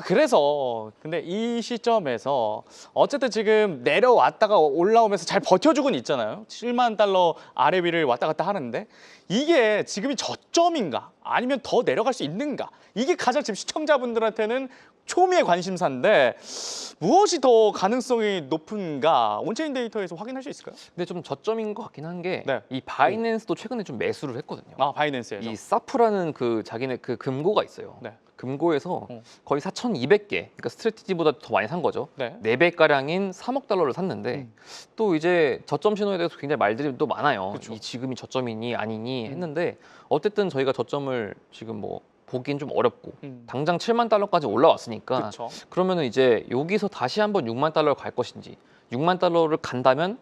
그래서 근데 이 시점에서 어쨌든 지금 내려왔다가 올라오면서 잘 버텨주고는 있잖아요. 7만 달러 아래 위를 왔다 갔다 하는데 이게 지금이 저점인가 아니면 더 내려갈 수 있는가 이게 가장 지금 시청자분들한테는 초미의 관심사인데 무엇이 더 가능성이 높은가 온체인 데이터에서 확인할 수 있을까요? 근데 좀 저점인 것 같긴 한 게 이 네. 바이낸스도 최근에 좀 매수를 했거든요. 바이낸스에서. 이 사프라는 그 자기네 그 금고가 있어요. 네. 금고에서 거의 4,200개, 그러니까 스트래티지보다 더 많이 산 거죠. 네. 4배 가량인 3억 달러를 샀는데 또 이제 저점 신호에 대해서 굉장히 말들이 또 많아요. 그쵸. 이 지금이 저점이니 아니니 했는데 어쨌든 저희가 저점을 지금 뭐 보기엔 좀 어렵고 당장 7만 달러까지 올라왔으니까 그렇죠. 그러면은 이제 여기서 다시 한번 6만 달러를 갈 것인지 6만 달러를 간다면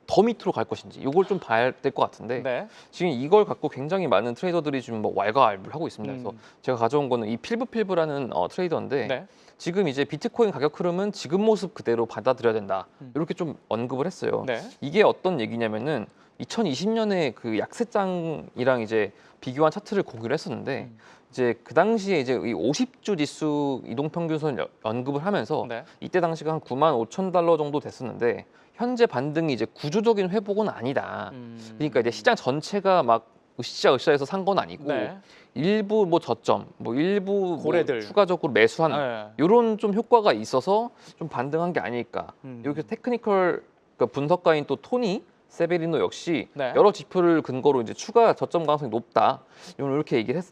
더 밑으로 갈 것인지 이걸 좀 봐야 될 것 같은데 네. 지금 이걸 갖고 굉장히 많은 트레이더들이 지금 뭐 왈가왈부를 하고 있습니다. 그래서 제가 가져온 거는 이 필브필브라는 트레이더인데 네. 지금 이제 비트코인 가격 흐름은 지금 모습 그대로 받아들여야 된다. 이렇게 좀 언급을 했어요. 네. 이게 어떤 얘기냐면은 2020년에 그 약세장이랑 이제 비교한 차트를 공유를 했었는데 이제 그 당시에 이제 이 50주 지수 이동평균선 언급을 하면서 네. 이때 당시가 한 95,000달러 정도 됐었는데 현재 반등이 이제 구조적인 회복은 아니다. 그러니까 이제 시장 전체가 막 으쌰으쌰해서 산 건 아니고 네. 일부 뭐 저점, 뭐 일부 고래들. 뭐 추가적으로 매수한 네. 이런 좀 효과가 있어서 좀 반등한 게 아닐까. 이렇게 테크니컬 그러니까 분석가인 또 토니 세베리노 역시 네. 여러 지표를 근거로 이제 추가 저점 가능성이 높다. 이렇게 얘기를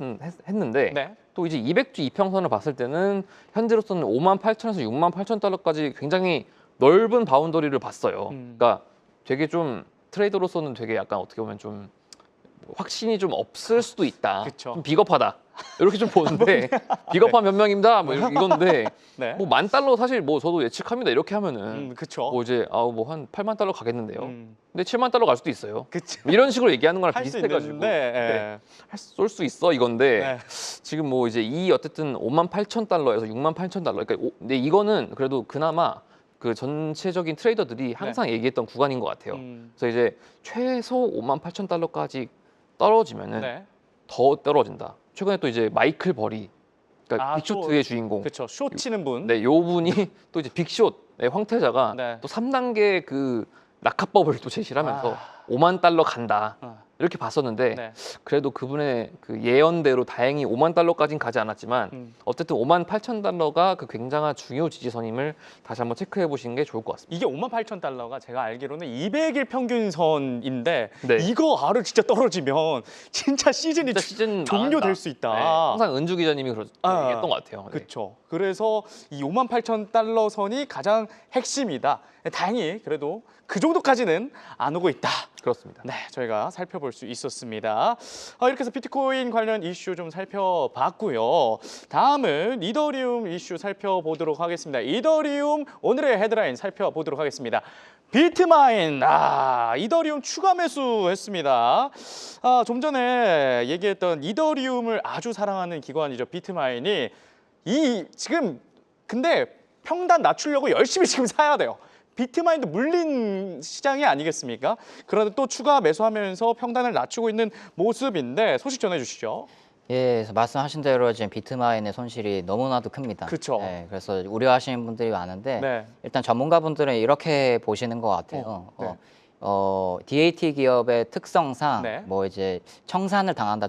했는데 네. 또 이제 200주 이평선을 봤을 때는 현재로서는 58,000에서 68,000달러까지 굉장히 넓은 바운더리를 봤어요. 그러니까 되게 좀 트레이더로서는 되게 약간 어떻게 보면 좀 확신이 좀 없을 수도 있다. 그쵸. 좀 비겁하다. 이렇게 좀 보는데 비겁한 변명입니다. 뭐 이건데 네. 뭐 $10,000 사실 뭐 저도 예측합니다. 이렇게 하면은 그쵸. 뭐 이제 뭐 한 $80,000 가겠는데요. 음, 근데 $70,000 갈 수도 있어요. 그쵸. 이런 식으로 얘기하는 거랑 할 수 비슷해가지고 있는데, 네. 쏠 수 있어 이건데 네. 지금 뭐 이제 이 어쨌든 $58,000에서 $68,000. 그러니까 근데 이거는 그래도 그나마 그 전체적인 트레이더들이 항상 얘기했던 구간인 것 같아요. 그래서 이제 최소 $58,000까지 떨어지면은 네. 더 떨어진다. 최근에 또 이제 마이클 버리, 그러니까 아, 빅쇼트의 주인공. 그쵸. 쇼 치는 분. 네, 요 분이 또 이제 빅숏의 황태자가 네. 또 3단계 그 낙하법을 또 제시를 하면서 아. $50,000 간다. 어, 이렇게 봤었는데 네. 그래도 그분의 그 예언대로 다행히 $50,000까지는 가지 않았지만 어쨌든 $58,000가 그 굉장한 중요 지지선임을 다시 한번 체크해 보시는 게 좋을 것 같습니다. 이게 $58,000가 제가 알기로는 200일 평균선인데 네. 이거 아래 진짜 떨어지면 진짜 시즌이 진짜 시즌 종료될 망한다. 수 있다. 네, 항상 은주 기자님이 얘기했던 것 같아요. 네. 그렇죠. 그래서 이 $58,000 선이 가장 핵심이다. 다행히 그래도 그 정도까지는 안 오고 있다. 그렇습니다. 네, 저희가 살펴볼 수 있었습니다. 이렇게 해서 비트코인 관련 이슈 좀 살펴봤고요. 다음은 이더리움 이슈 살펴보도록 하겠습니다. 이더리움 오늘의 헤드라인 살펴보도록 하겠습니다. 비트마인, 이더리움 추가 매수했습니다. 좀 전에 얘기했던 이더리움을 아주 사랑하는 기관이죠. 비트마인이 지금 근데 평단 낮추려고 열심히 지금 사야 돼요. 비트마인도 물린 시장이 아니겠습니까? 그런데 또 추가 매수하면서 평단을 낮추고 있는 모습인데 소식 전해주시죠. 예, 그래서 말씀하신 대로 지금 비트마인의 손실이 너무나도 큽니다. 그쵸. 네, 그래서 우려하시는 분들이 많은데 네. 일단 전문가분들은 이렇게 보시는 것 같아요. 네. DAT 기업의 특성상 네. 뭐 이제 청산을 당한다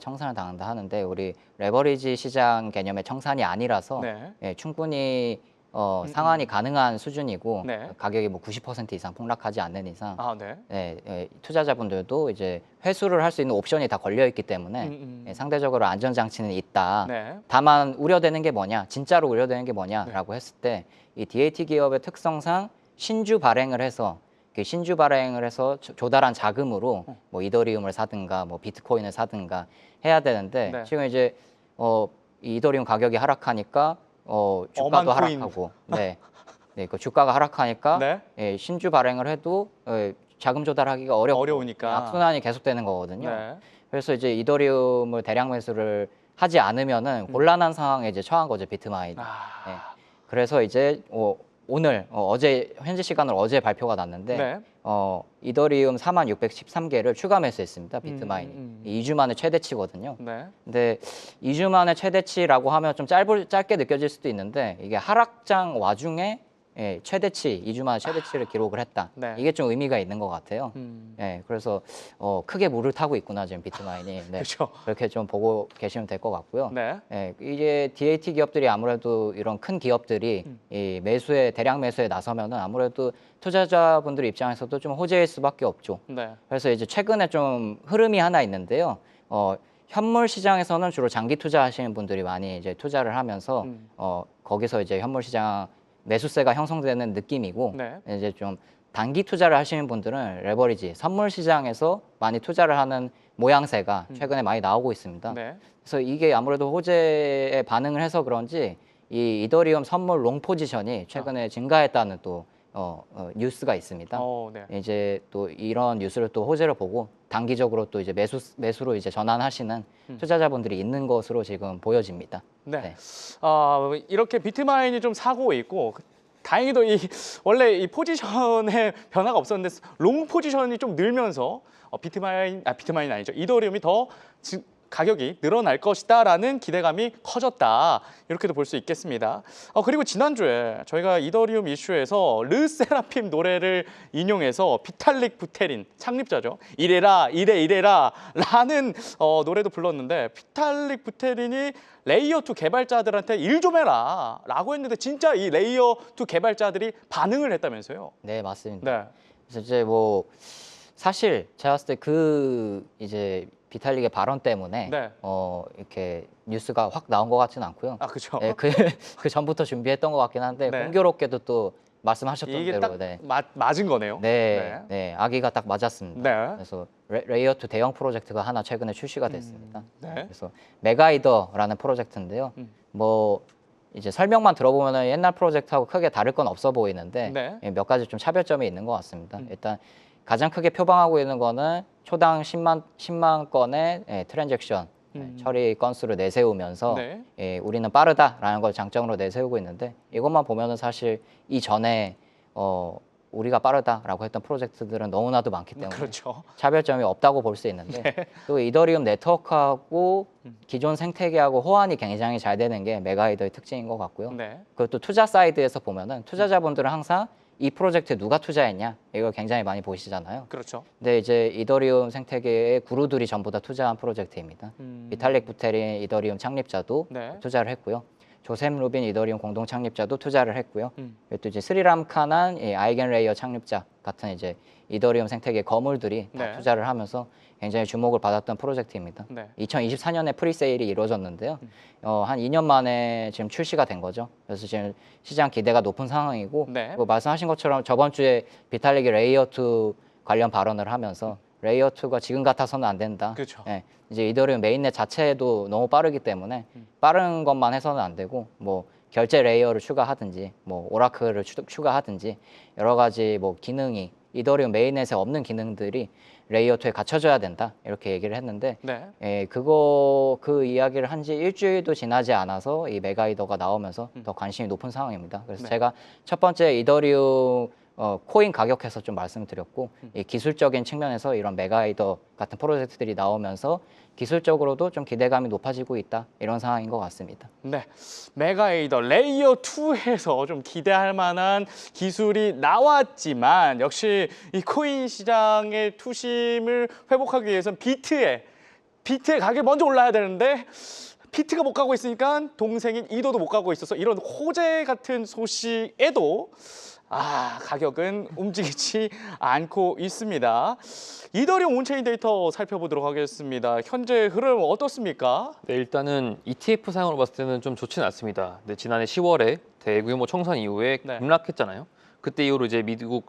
하는데 우리 레버리지 시장 개념의 청산이 아니라서 네. 예, 충분히 상환이 가능한 수준이고 네. 가격이 뭐 90% 이상 폭락하지 않는 이상 네. 투자자분들도 이제 회수를 할 수 있는 옵션이 다 걸려 있기 때문에 예, 상대적으로 안전 장치는 있다. 네. 다만 우려되는 게 뭐냐, 진짜로 우려되는 게 뭐냐라고 했을 때 이 DAT 기업의 특성상 신주 발행을 해서 조달한 자금으로 뭐 이더리움을 사든가 뭐 비트코인을 사든가 해야 되는데 네. 지금 이제 이 이더리움 가격이 하락하니까 주가도 어만 코인. 하락하고 그 주가가 하락하니까 네. 예, 신주 발행을 해도 자금 조달하기가 어려우니까. 악순환이 계속되는 거거든요. 네. 그래서 이제 이더리움을 대량 매수를 하지 않으면은 곤란한 상황에 이제 처한 거죠 비트마인. 예. 그래서 이제 오늘 어제 현지 시간으로 어제 발표가 났는데 네. 이더리움 4613개를 추가 매수했습니다 비트마인이. 2주 만에 최대치거든요. 네. 근데 2주 만에 최대치라고 하면 좀 짧게 느껴질 수도 있는데 이게 하락장 와중에 최대치 2주 만에 최대치를 기록을 했다. 네. 이게 좀 의미가 있는 것 같아요. 그래서 크게 물을 타고 있구나 지금 비트마인이. 네. 그렇죠. 그렇게 좀 보고 계시면 될 것 같고요. 네. 이제 DAT 기업들이 아무래도 이런 큰 기업들이 이 대량 매수에 나서면은 아무래도 투자자분들 입장에서도 좀 호재일 수밖에 없죠. 네. 그래서 이제 최근에 좀 흐름이 하나 있는데요. 현물 시장에서는 주로 장기 투자하시는 분들이 많이 이제 투자를 하면서 거기서 이제 현물 시장 매수세가 형성되는 느낌이고 네. 이제 좀 단기 투자를 하시는 분들은 레버리지 선물 시장에서 많이 투자를 하는 모양새가 최근에 많이 나오고 있습니다. 네. 그래서 이게 아무래도 호재에 반응을 해서 그런지 이 이더리움 선물 롱 포지션이 최근에 증가했다는 또 뉴스가 있습니다. 네. 이제 또 이런 뉴스를 또 호재로 보고 단기적으로 또 이제 매수로 이제 전환하시는 투자자분들이 있는 것으로 지금 보여집니다. 네. 네. 이렇게 비트마인이 좀 사고 있고 다행히도 원래 이 포지션에 변화가 없었는데 롱 포지션이 좀 늘면서 비트마인 아니죠. 이더리움이 더 가격이 늘어날 것이다라는 기대감이 커졌다. 이렇게도 볼 수 있겠습니다. 그리고 지난주에 저희가 이더리움 이슈에서 르세라핌 노래를 인용해서 비탈릭 부테린 창립자죠. 이래라 라는 노래도 불렀는데 비탈릭 부테린이 레이어 2 개발자들한테 일 좀 해라 라고 했는데 진짜 이 레이어 2 개발자들이 반응을 했다면서요. 네, 맞습니다. 네. 그래서 이제 뭐 사실 제가 봤을 때 이제 비탈릭의 발언 때문에 네. 이렇게 뉴스가 확 나온 것 같지는 않고요. 그렇죠. 네, 그 전부터 준비했던 것 같긴 한데 네. 공교롭게도 또 말씀하셨던 이게 대로 딱 네. 맞은 거네요. 네, 아기가 딱 맞았습니다. 네. 그래서 레이어2 대형 프로젝트가 하나 최근에 출시가 됐습니다. 네. 그래서 메가이더라는 프로젝트인데요. 뭐 이제 설명만 들어보면 옛날 프로젝트하고 크게 다를 건 없어 보이는데 네. 예, 몇 가지 좀 차별점이 있는 것 같습니다. 일단 가장 크게 표방하고 있는 거는 초당 10만 건의 트랜잭션 처리 건수를 내세우면서 네. 예, 우리는 빠르다라는 걸 장점으로 내세우고 있는데 이것만 보면은 사실 이전에 우리가 빠르다라고 했던 프로젝트들은 너무나도 많기 때문에 그렇죠. 차별점이 없다고 볼 수 있는데 또 이더리움 네트워크하고 기존 생태계하고 호환이 굉장히 잘 되는 게 메가이더의 특징인 것 같고요. 네. 그것도 투자 사이드에서 보면은 투자자분들은 항상 이 프로젝트에 누가 투자했냐 이걸 굉장히 많이 보시잖아요. 그렇죠. 근데 이제 이더리움 생태계의 구루들이 전부 다 투자한 프로젝트입니다. 비탈릭 부테린 이더리움 창립자도 네. 투자를 했고요. 조셈 루빈 이더리움 공동 창립자도 투자를 했고요. 그리고 또 이제 스리람 카난 아이겐 레이어 창립자 같은 이제 이더리움 생태계 거물들이 다 네. 투자를 하면서 굉장히 주목을 받았던 프로젝트입니다. 네. 2024년에 프리세일이 이루어졌는데요. 한 2년 만에 지금 출시가 된 거죠. 그래서 지금 시장 기대가 높은 상황이고 네. 뭐 말씀하신 것처럼 저번 주에 비탈릭이 레이어2 관련 발언을 하면서 레이어2가 지금 같아서는 안 된다. 그렇죠. 예, 이제 이더리움 메인넷 자체도 너무 빠르기 때문에 빠른 것만 해서는 안 되고 뭐 결제 레이어를 추가하든지 뭐 오라클을 추가하든지 여러 가지 뭐 기능이 이더리움 메인넷에 없는 기능들이 레이어2에 갖춰져야 된다 이렇게 얘기를 했는데 네. 그 이야기를 한 지 일주일도 지나지 않아서 이 메가이더가 나오면서 더 관심이 높은 상황입니다. 그래서 네. 제가 첫 번째 이더리움 코인 가격에서 좀 말씀드렸고 이 기술적인 측면에서 이런 메가이더 같은 프로젝트들이 나오면서 기술적으로도 좀 기대감이 높아지고 있다 이런 상황인 것 같습니다. 네, 메가에이더 레이어 2에서 좀 기대할 만한 기술이 나왔지만 역시 이 코인 시장의 투심을 회복하기 위해서는 비트의 가격이 먼저 올라야 되는데 비트가 못 가고 있으니까 동생인 이더도 못 가고 있어서 이런 호재 같은 소식에도 가격은 움직이지 않고 있습니다. 이더리움 온체인 데이터 살펴보도록 하겠습니다. 현재 흐름 어떻습니까? 네, 일단은 ETF 사용으로 봤을 때는 좀 좋지는 않습니다. 근데 지난해 10월에 대규모 청산 이후에 네. 급락했잖아요. 그때 이후로 이제 미국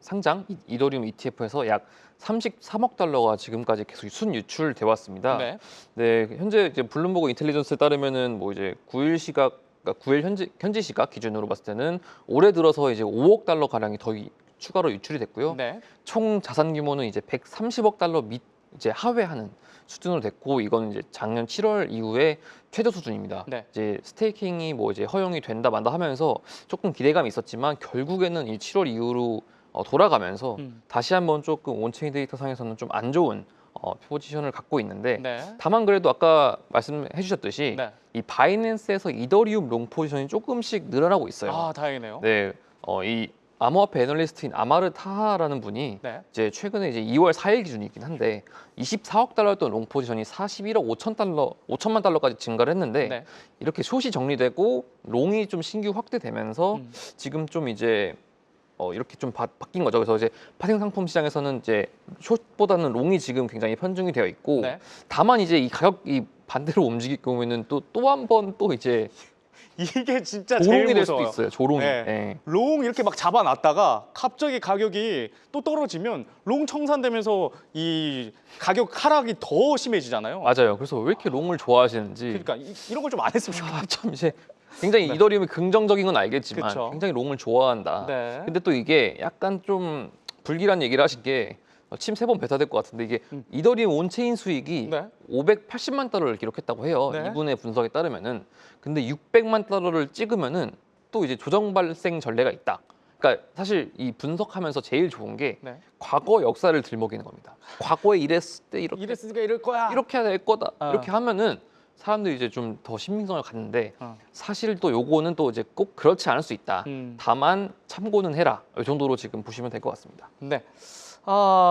상장 이더리움 ETF에서 약 33억 달러가 지금까지 계속 순유출돼 왔습니다. 네. 네, 현재 이제 블룸버그 인텔리전스에 따르면은 뭐 이제 9일 시각 그러니까 9일 현지 시각 기준으로 봤을 때는 올해 들어서 이제 5억 달러 가량이 더 추가로 유출이 됐고요. 네. 총 자산 규모는 이제 130억 달러 이제 하회하는 수준으로 됐고 이건 이제 작년 7월 이후에 최저 수준입니다. 네. 이제 스테이킹이 뭐 이제 허용이 된다 만다 하면서 조금 기대감이 있었지만 결국에는 이 7월 이후로 돌아가면서 다시 한번 조금 온체인 데이터 상에서는 좀 안 좋은 포지션을 갖고 있는데 네. 다만 그래도 아까 말씀해 주셨듯이 네. 이 바이낸스에서 이더리움 롱 포지션이 조금씩 늘어나고 있어요. 다행이네요. 네, 이 암호화폐 애널리스트인 아마르타라는 분이 네. 이제 최근에 이제 2월 4일 기준이긴 한데 24억 달러였던 롱 포지션이 41억 5천만 달러까지 증가를 했는데 네. 이렇게 숏이 정리되고 롱이 좀 신규 확대되면서 지금 좀 이제 이렇게 좀 바뀐 거죠. 그래서 이제 파생 상품 시장에서는 이제 숏보다는 롱이 지금 굉장히 편중이 되어 있고 네. 다만 이제 이 가격이 반대로 움직일 경우에는 또 한 번 또 이제 이게 진짜 조롱이 제일 될 수도 무서워요. 있어요. 조롱이. 네. 네. 롱 이렇게 막 잡아놨다가 갑자기 가격이 또 떨어지면 롱 청산되면서 이 가격 하락이 더 심해지잖아요. 맞아요. 그래서 왜 이렇게 롱을 좋아하시는지 그러니까 이런 걸 좀 안 했으면 좋겠어요. 참 이제 굉장히 네. 이더리움이 긍정적인 건 알겠지만 그쵸. 굉장히 롱을 좋아한다. 네. 근데 또 이게 약간 좀 불길한 얘기를 하신 게 침 3번 뱉어야 될 것 같은데 이게 이더리움 온체인 수익이 네. 580만 달러를 기록했다고 해요. 네. 이분의 분석에 따르면은 근데 600만 달러를 찍으면은 또 이제 조정 발생 전례가 있다. 그러니까 사실 이 분석하면서 제일 좋은 게 네. 과거 역사를 들먹이는 겁니다. 과거에 이랬을 때 이랬으니까 이럴 거야. 이렇게 해야 될 거다. 어. 이렇게 하면은 사람들이 이제 좀 더 신빙성을 갖는데 어. 사실 또 요거는 또 이제 꼭 그렇지 않을 수 있다. 음. 다만 참고는 해라. 이 정도로 지금 보시면 될 것 같습니다. 네.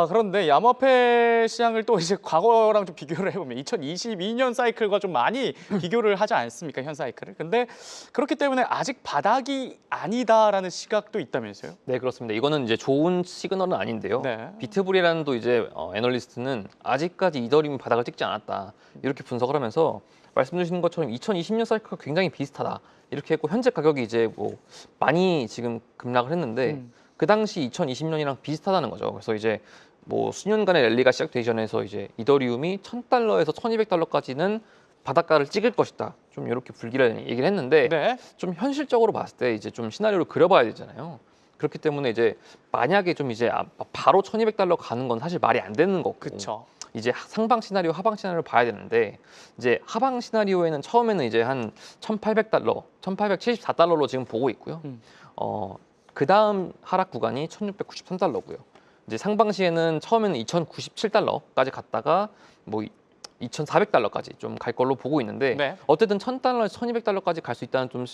그런데 암호화폐 시장을 또 이제 과거랑 좀 비교를 해보면 2022년 사이클과 좀 많이 비교를 하지 않습니까? 현 사이클을. 근데 그렇기 때문에 아직 바닥이 아니다라는 시각도 있다면서요? 네, 그렇습니다. 이거는 이제 좋은 시그널은 아닌데요. 네. 비트브리라는 또 이제 애널리스트는 아직까지 이더리움이 바닥을 찍지 않았다. 이렇게 분석을 하면서 말씀 주신 것처럼 2020년 사이클과 굉장히 비슷하다. 이렇게 했고 현재 가격이 이제 뭐 많이 지금 급락을 했는데 그 당시 2020년이랑 비슷하다는 거죠. 그래서 이제 뭐 수년간의 랠리가 시작되기 전에서 이제 이더리움이 $1,000에서 $1,200까지는 바닷가를 찍을 것이다. 좀 이렇게 불길한 얘기를 했는데 네. 좀 현실적으로 봤을 때 이제 좀 시나리오를 그려봐야 되잖아요. 그렇기 때문에 이제 만약에 좀 이제 바로 $1,200 가는 건 사실 말이 안 되는 거고. 그렇죠. 이제 상방 시나리오, 하방 시나리오를 봐야 되는데 이제 하방 시나리오에는 처음에는 이제 한 $1,800, $1,874로 지금 보고 있고요. 그 다음 하락 구간이 $1,693고요. 이제 상방시에는 처음에는 $2,097까지 갔다가 뭐 $2,400까지 좀 갈 걸로 보고 있는데 네. 어쨌든 $1,000에서 $1,200까지 갈 수 있다는 좀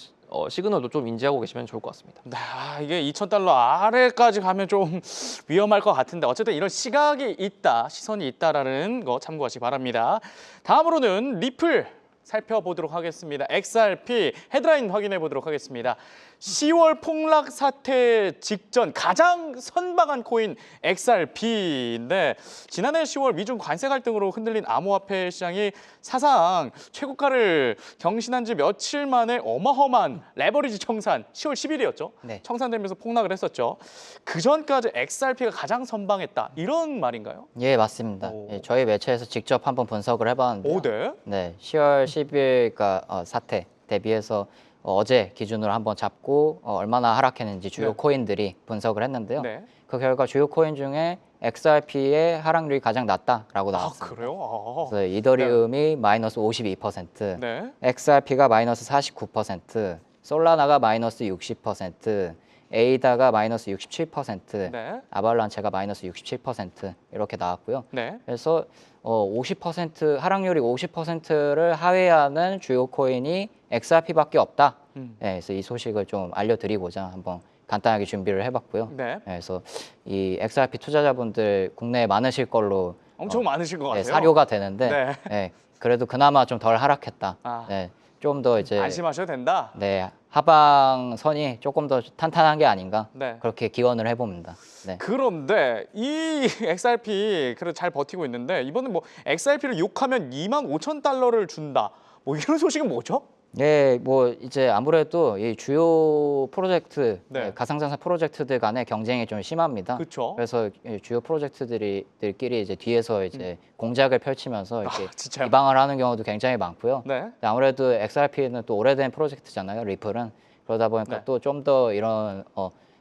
시그널도 좀 인지하고 계시면 좋을 것 같습니다. 네, 이게 $2,000 아래까지 가면 좀 위험할 것 같은데 어쨌든 이런 시각이 있다, 시선이 있다라는 거 참고하시기 바랍니다. 다음으로는 리플 살펴보도록 하겠습니다. XRP 헤드라인 확인해 보도록 하겠습니다. 10월 폭락 사태 직전 가장 선방한 코인 XRP인데 지난해 10월 미중 관세 갈등으로 흔들린 암호화폐 시장이 사상 최고가를 경신한 지 며칠 만에 어마어마한 레버리지 청산 10월 10일이었죠. 네. 청산되면서 폭락을 했었죠. 그 전까지 XRP가 가장 선방했다 이런 말인가요? 예, 맞습니다. 오. 예, 저희 매체에서 직접 한번 분석을 해봤는데요. 오, 네. 네, 10월 10일가 사태 대비해서 어제 기준으로 한번 잡고 얼마나 하락했는지 주요 네. 코인들이 분석을 했는데요. 네. 그 결과 주요 코인 중에 XRP의 하락률이 가장 낮다라고 아, 나왔습니다. 그래요? 그래서 이더리움이 마이너스 52%, 네. XRP가 마이너스 49%, 솔라나가 마이너스 60%, 에이다가 마이너스 67%, 네. 아발란체가 마이너스 67% 이렇게 나왔고요. 네. 그래서 50% 하락률이 50%를 하회하는 주요 코인이 XRP밖에 없다. 네, 그래서 이 소식을 좀 알려드리고자 한번 간단하게 준비를 해봤고요. 네. 그래서 이 XRP 투자자분들 국내에 많으실 걸로 엄청 많으신 것 같아요. 사료가 되는데 네. 네, 그래도 그나마 좀 덜 하락했다. 아. 네, 좀 더 이제 안심하셔도 된다. 네, 하방선이 조금 더 탄탄한 게 아닌가 네. 그렇게 기원을 해봅니다. 네. 그런데 이 XRP 그래도 잘 버티고 있는데 이번에 뭐 XRP를 욕하면 $25,000를 준다. 뭐 이런 소식은 뭐죠? 네, 뭐 이제 아무래도 이 주요 프로젝트, 네. 가상자산 프로젝트들 간의 경쟁이 좀 심합니다. 그렇죠. 그래서 이 주요 프로젝트들끼리 이제 뒤에서 이제 공작을 펼치면서 이렇게 진짜요? 비방을 하는 경우도 굉장히 많고요. 네. 아무래도 XRP는 또 오래된 프로젝트잖아요, 리플은. 그러다 보니까 네. 또 좀 더 이런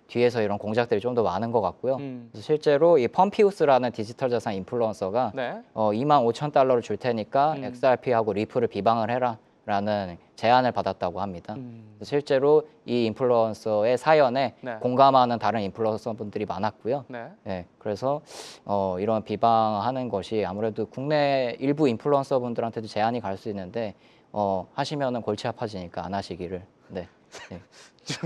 뒤에서 이런 공작들이 좀 더 많은 것 같고요. 음. 그래서 실제로 이 펌피우스라는 디지털 자산 인플루언서가 네. $25,000를 줄 테니까 음. XRP하고 리플을 비방을 해라라는 제안을 받았다고 합니다. 실제로 이 인플루언서의 사연에 네. 공감하는 다른 인플루언서분들이 많았고요. 네. 네, 그래서 이런 비방하는 것이 아무래도 국내 일부 인플루언서분들한테도 제한이 갈 수 있는데 하시면은 골치 아파지니까 안 하시기를. 네. 네.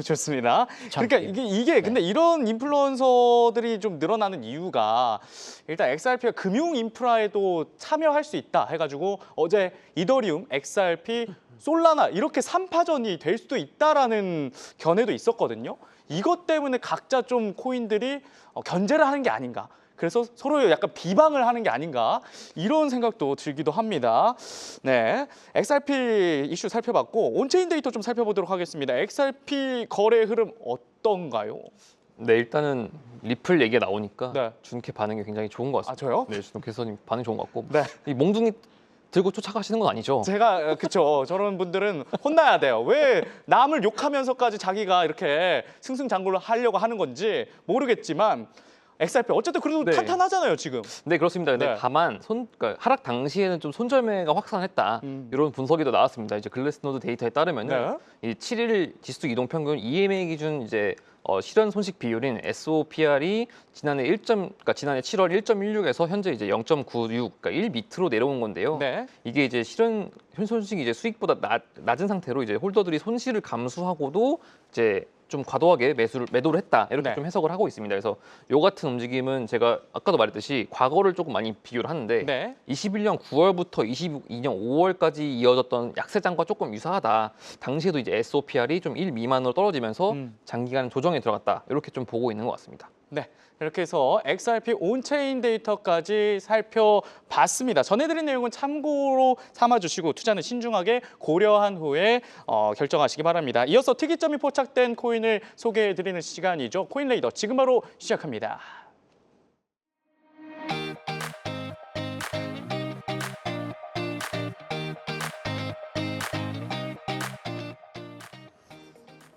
좋습니다. 참, 그러니까 예. 이게 근데 이런 인플루언서들이 좀 늘어나는 이유가 일단 XRP가 금융 인프라에도 참여할 수 있다 해가지고 어제 이더리움, XRP, 솔라나 이렇게 3파전이 될 수도 있다라는 견해도 있었거든요. 이것 때문에 각자 좀 코인들이 견제를 하는 게 아닌가. 그래서 서로 약간 비방을 하는 게 아닌가 이런 생각도 들기도 합니다. 네, XRP 이슈 살펴봤고 온체인 데이터 좀 살펴보도록 하겠습니다. XRP 거래 흐름 어떤가요? 네, 일단은 리플 얘기가 나오니까 네. 준캐 반응이 굉장히 좋은 것 아, 같습니다. 저요? 네, 준캐서님 반응 좋은 것 같고 네. 이 몽둥이 들고 쫓아가시는 건 아니죠? 제가 그쵸 저런 분들은 혼나야 돼요. 왜 남을 욕하면서까지 자기가 이렇게 승승장구를 하려고 하는 건지 모르겠지만 XRP 어쨌든 그래도 네. 탄탄하잖아요 지금. 네, 그렇습니다. 근데 네. 다만 그러니까 하락 당시에는 좀 손절매가 확산했다 이런 분석이 더 나왔습니다. 이제 글래스노드 데이터에 따르면은 이 7일 지수 이동 평균 EMA 기준 이제 실현 손실 비율인 SOPR이 지난해 그러니까 지난해 7월 1.16에서 현재 이제 0.96, 그러니까 1 밑으로 내려온 건데요. 네. 이게 이제 실현 손익이 이제 수익보다 낮은 상태로 이제 홀더들이 손실을 감수하고도 이제 좀 과도하게 매도를 했다 이렇게 네. 좀 해석을 하고 있습니다. 그래서 요 같은 움직임은 제가 아까도 말했듯이 과거를 조금 많이 비교를 하는데 네. 21년 9월부터 22년 5월까지 이어졌던 약세장과 조금 유사하다. 당시에도 이제 SOPR이 좀 1 미만으로 떨어지면서 장기간 조정에 들어갔다. 이렇게 좀 보고 있는 것 같습니다. 네, 이렇게 해서 XRP 온체인 데이터까지 살펴봤습니다. 전해드린 내용은 참고로 삼아주시고 투자는 신중하게 고려한 후에 결정하시기 바랍니다. 이어서 특이점이 포착된 코인을 소개해드리는 시간이죠. 코인레이더 지금 바로 시작합니다.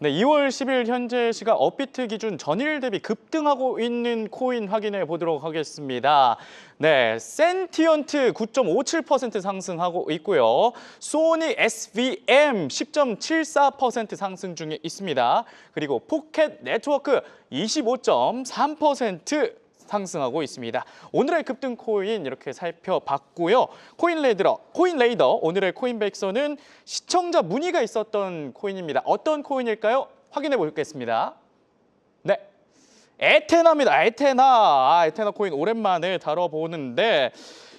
네, 2월 10일 현재 시각 업비트 기준 전일 대비 급등하고 있는 코인 확인해 보도록 하겠습니다. 네, 센티언트 9.57% 상승하고 있고요. 소니 SVM 10.74% 상승 중에 있습니다. 그리고 포켓 네트워크 25.3% 상승하고 있습니다. 오늘의 급등 코인 이렇게 살펴봤고요. 코인레이더 오늘의 코인백서는 시청자 문의가 있었던 코인입니다. 어떤 코인일까요? 확인해 보겠습니다. 네, 에테나입니다. 에테나 코인 오랜만에 다뤄보는데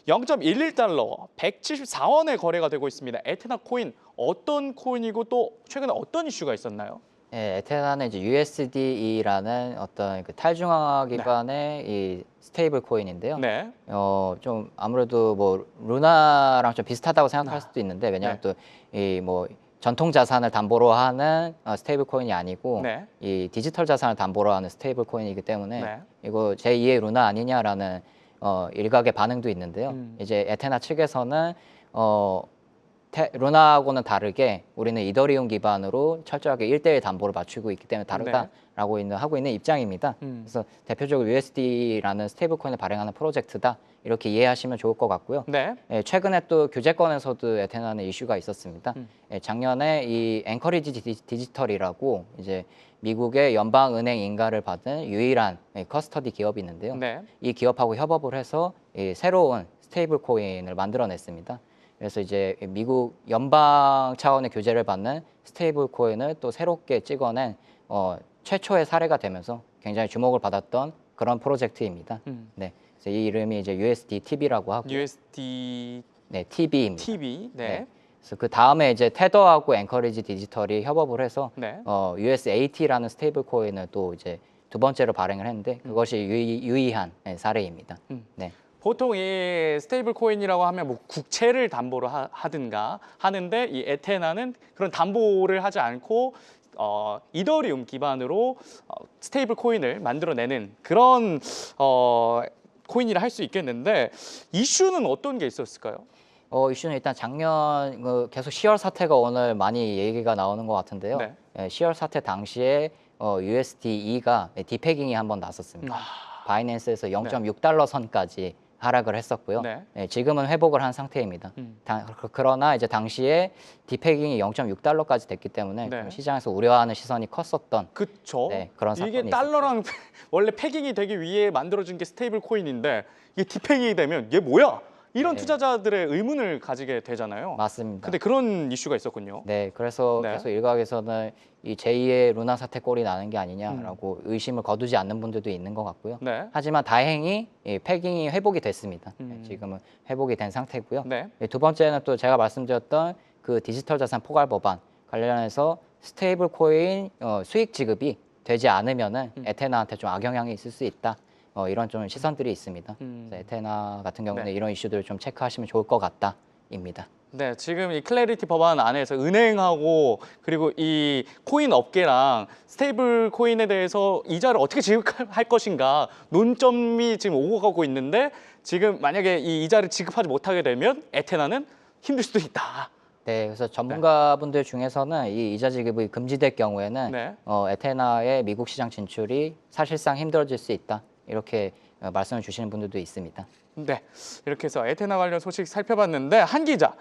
0.11달러, 174원에 거래가 되고 있습니다. 에테나 코인 어떤 코인이고 또 최근에 어떤 이슈가 있었나요? 예, 에테나는 이제 USDE라는 어떤 그 탈중앙화 기반의 이 스테이블 코인인데요. 네. 좀 아무래도 뭐 루나랑 좀 비슷하다고 생각할 수도 있는데 왜냐하면 또 이 뭐 전통 자산을 담보로 하는 스테이블 코인이 아니고 네. 이 디지털 자산을 담보로 하는 스테이블 코인이기 때문에 네. 이거 제2의 루나 아니냐라는 일각의 반응도 있는데요. 이제 에테나 측에서는 루나하고는 다르게 우리는 이더리움 기반으로 철저하게 1:1 담보를 맞추고 있기 때문에 다르다라고 하고 있는 입장입니다. 그래서 대표적으로 USD라는 스테이블 코인을 발행하는 프로젝트다. 이렇게 이해하시면 좋을 것 같고요. 네. 예, 최근에 또 규제권에서도 에테나는 이슈가 있었습니다. 예, 작년에 이 앵커리지 디지털이라고 이제 미국의 연방은행 인가를 받은 유일한 커스터디 기업이 있는데요. 네. 이 기업하고 협업을 해서 이 새로운 스테이블 코인을 만들어냈습니다. 그래서 이제 미국 연방 차원의 규제를 받는 스테이블 코인을 또 새롭게 찍어낸 최초의 사례가 되면서 굉장히 주목을 받았던 그런 프로젝트입니다. 네, 그래서 이 이름이 이제 USDTB라고 하고, USD 네, TB입니다. TV. 네. 그래서 그 다음에 이제 테더하고 앵커리지 디지털이 협업을 해서 네. USAT라는 스테이블 코인을 또 이제 두 번째로 발행을 했는데 그것이 유의한 사례입니다. 네. 보통 이 스테이블 코인이라고 하면 뭐 국채를 담보로 하든가 하는데 이 에테나는 그런 담보를 하지 않고 이더리움 기반으로 스테이블 코인을 만들어내는 그런 코인이라 할 수 있겠는데 이슈는 어떤 게 있었을까요? 이슈는 일단 작년 계속 10월 사태가 오늘 많이 얘기가 나오는 것 같은데요. 네. 10월 사태 당시에 USDE가 디패깅이 한번 났었습니다. 바이낸스에서 0.6달러 선까지 하락을 했었고요. 네. 지금은 회복을 한 상태입니다. 그러나 이제 당시에 디패깅이 0.6달러까지 됐기 때문에 네. 좀 시장에서 우려하는 시선이 컸었던 그렇죠. 그런 사건이 이게 달러랑 원래 패깅이 되기 위해 만들어진 게 스테이블 코인인데 이게 디패깅이 되면 얘 뭐야? 이런 투자자들의 의문을 가지게 되잖아요. 맞습니다. 근데 그런 이슈가 있었군요. 네, 그래서 네. 계속 일각에서는 이 제2의 루나 사태 꼴이 나는 게 아니냐라고 의심을 거두지 않는 분들도 있는 것 같고요. 네. 하지만 다행히 이 패깅이 회복이 됐습니다. 지금은 회복이 된 상태고요. 네. 두 번째는 또 제가 말씀드렸던 그 디지털 자산 포괄 법안 관련해서 스테이블 코인 수익 지급이 되지 않으면은 에테나한테 좀 악영향이 있을 수 있다. 이런 좀 시선들이 있습니다. 그래서 에테나 같은 경우는 네. 이런 이슈들을 좀 체크하시면 좋을 것 같다입니다. 네, 지금 이 클래리티 법안 안에서 은행하고 그리고 이 코인 업계랑 스테이블 코인에 대해서 이자를 어떻게 지급할 것인가 논점이 지금 오고 가고 있는데 지금 만약에 이 이자를 지급하지 못하게 되면 에테나는 힘들 수도 있다. 네, 그래서 전문가분들 중에서는 이 이자 지급이 금지될 경우에는 네. 에테나의 미국 시장 진출이 사실상 힘들어질 수 있다. 이렇게 말씀을 주시는 분들도 있습니다. 네, 이렇게 해서 에테나 관련 소식 살펴봤는데 한 기자,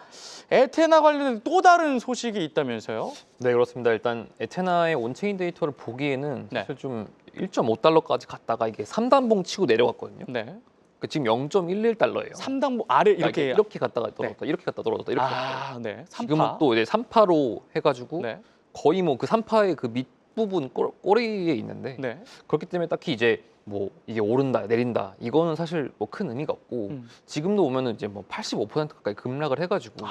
에테나 관련된 또 다른 소식이 있다면서요? 네, 그렇습니다. 일단 에테나의 온체인 데이터를 보기에는 네. 사실 좀 1.5달러까지 갔다가 이게 3단봉 치고 내려갔거든요. 네, 그 지금 0.11달러예요. 3당 아래 이렇게 이렇게 갔다가 떨어졌다, 이렇게 갔다 떨어졌다, 이렇게 갔다. 네, 3파. 지금은 또 이제 3파로 해가지고 네, 거의 뭐 그 3파의 그 앞부분 꼬리에 있는데 네. 그렇기 때문에 딱히 이제 뭐 이게 오른다 내린다 이거는 사실 뭐 큰 의미가 없고 지금도 보면은 이제 뭐 85% 가까이 급락을 해가지고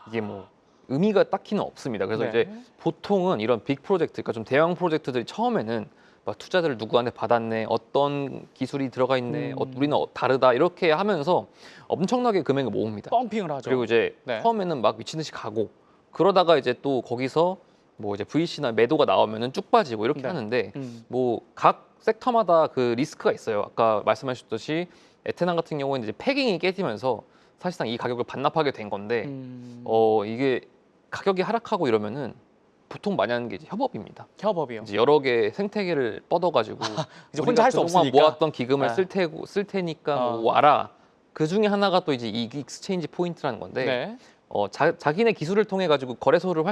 이게 뭐 의미가 딱히는 없습니다. 그래서 네. 이제 보통은 이런 빅 프로젝트, 그러니까 좀 대형 프로젝트들이 처음에는 막 투자들을 누구한테 받았네, 어떤 기술이 들어가 있네, 우리는 다르다 이렇게 하면서 엄청나게 금액을 모읍니다. 펌핑을 하죠. 그리고 이제 네. 처음에는 막 미친 듯이 가고 그러다가 이제 또 거기서 뭐 이제 VC나 매도가 나오면은 쭉 빠지고 이렇게 네. 하는데 뭐 각 섹터마다 그 리스크가 있어요. 아까 말씀하셨듯이 에테난 같은 경우에는 이제 패깅이 깨지면서 사실상 이 가격을 반납하게 된 건데 이게 가격이 하락하고 이러면은 보통 많이 하는 게 이제 협업입니다. 협업이요. 이제 여러 개 생태계를 뻗어가지고 이제 혼자 할 수 그동안 없으니까. 모았던 기금을 아. 쓸 테니까 어. 뭐 와라. 그 중에 하나가 또 이제 이 익스체인지 포인트라는 건데 네. 자기네 기술을 통해 가지고 거래소를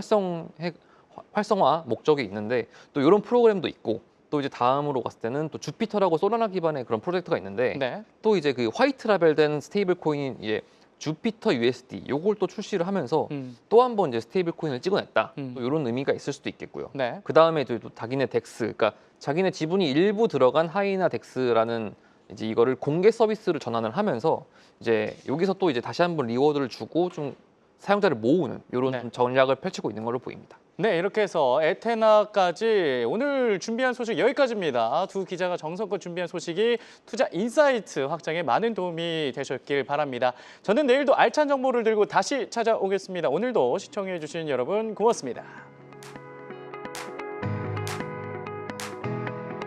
활성화 목적이 있는데 또 이런 프로그램도 있고 또 이제 다음으로 갔을 때는 또 주피터라고 솔라나 기반의 그런 프로젝트가 있는데 네. 또 이제 그 화이트 라벨된 스테이블 코인 이제 주피터 USD 요걸 또 출시를 하면서 또 한 번 이제 스테이블 코인을 찍어냈다. 또 이런 의미가 있을 수도 있겠고요. 네. 그 다음에 또 자기네 덱스, 그러니까 자기네 지분이 일부 들어간 하이나 덱스라는 이제 이거를 공개 서비스를 전환을 하면서 이제 여기서 또 이제 다시 한번 리워드를 주고 좀 사용자를 모으는 이런 네. 좀 전략을 펼치고 있는 걸로 보입니다. 네, 이렇게 해서 에테나까지 오늘 준비한 소식 여기까지입니다. 두 기자가 정성껏 준비한 소식이 투자 인사이트 확장에 많은 도움이 되셨길 바랍니다. 저는 내일도 알찬 정보를 들고 다시 찾아오겠습니다. 오늘도 시청해주신 여러분 고맙습니다.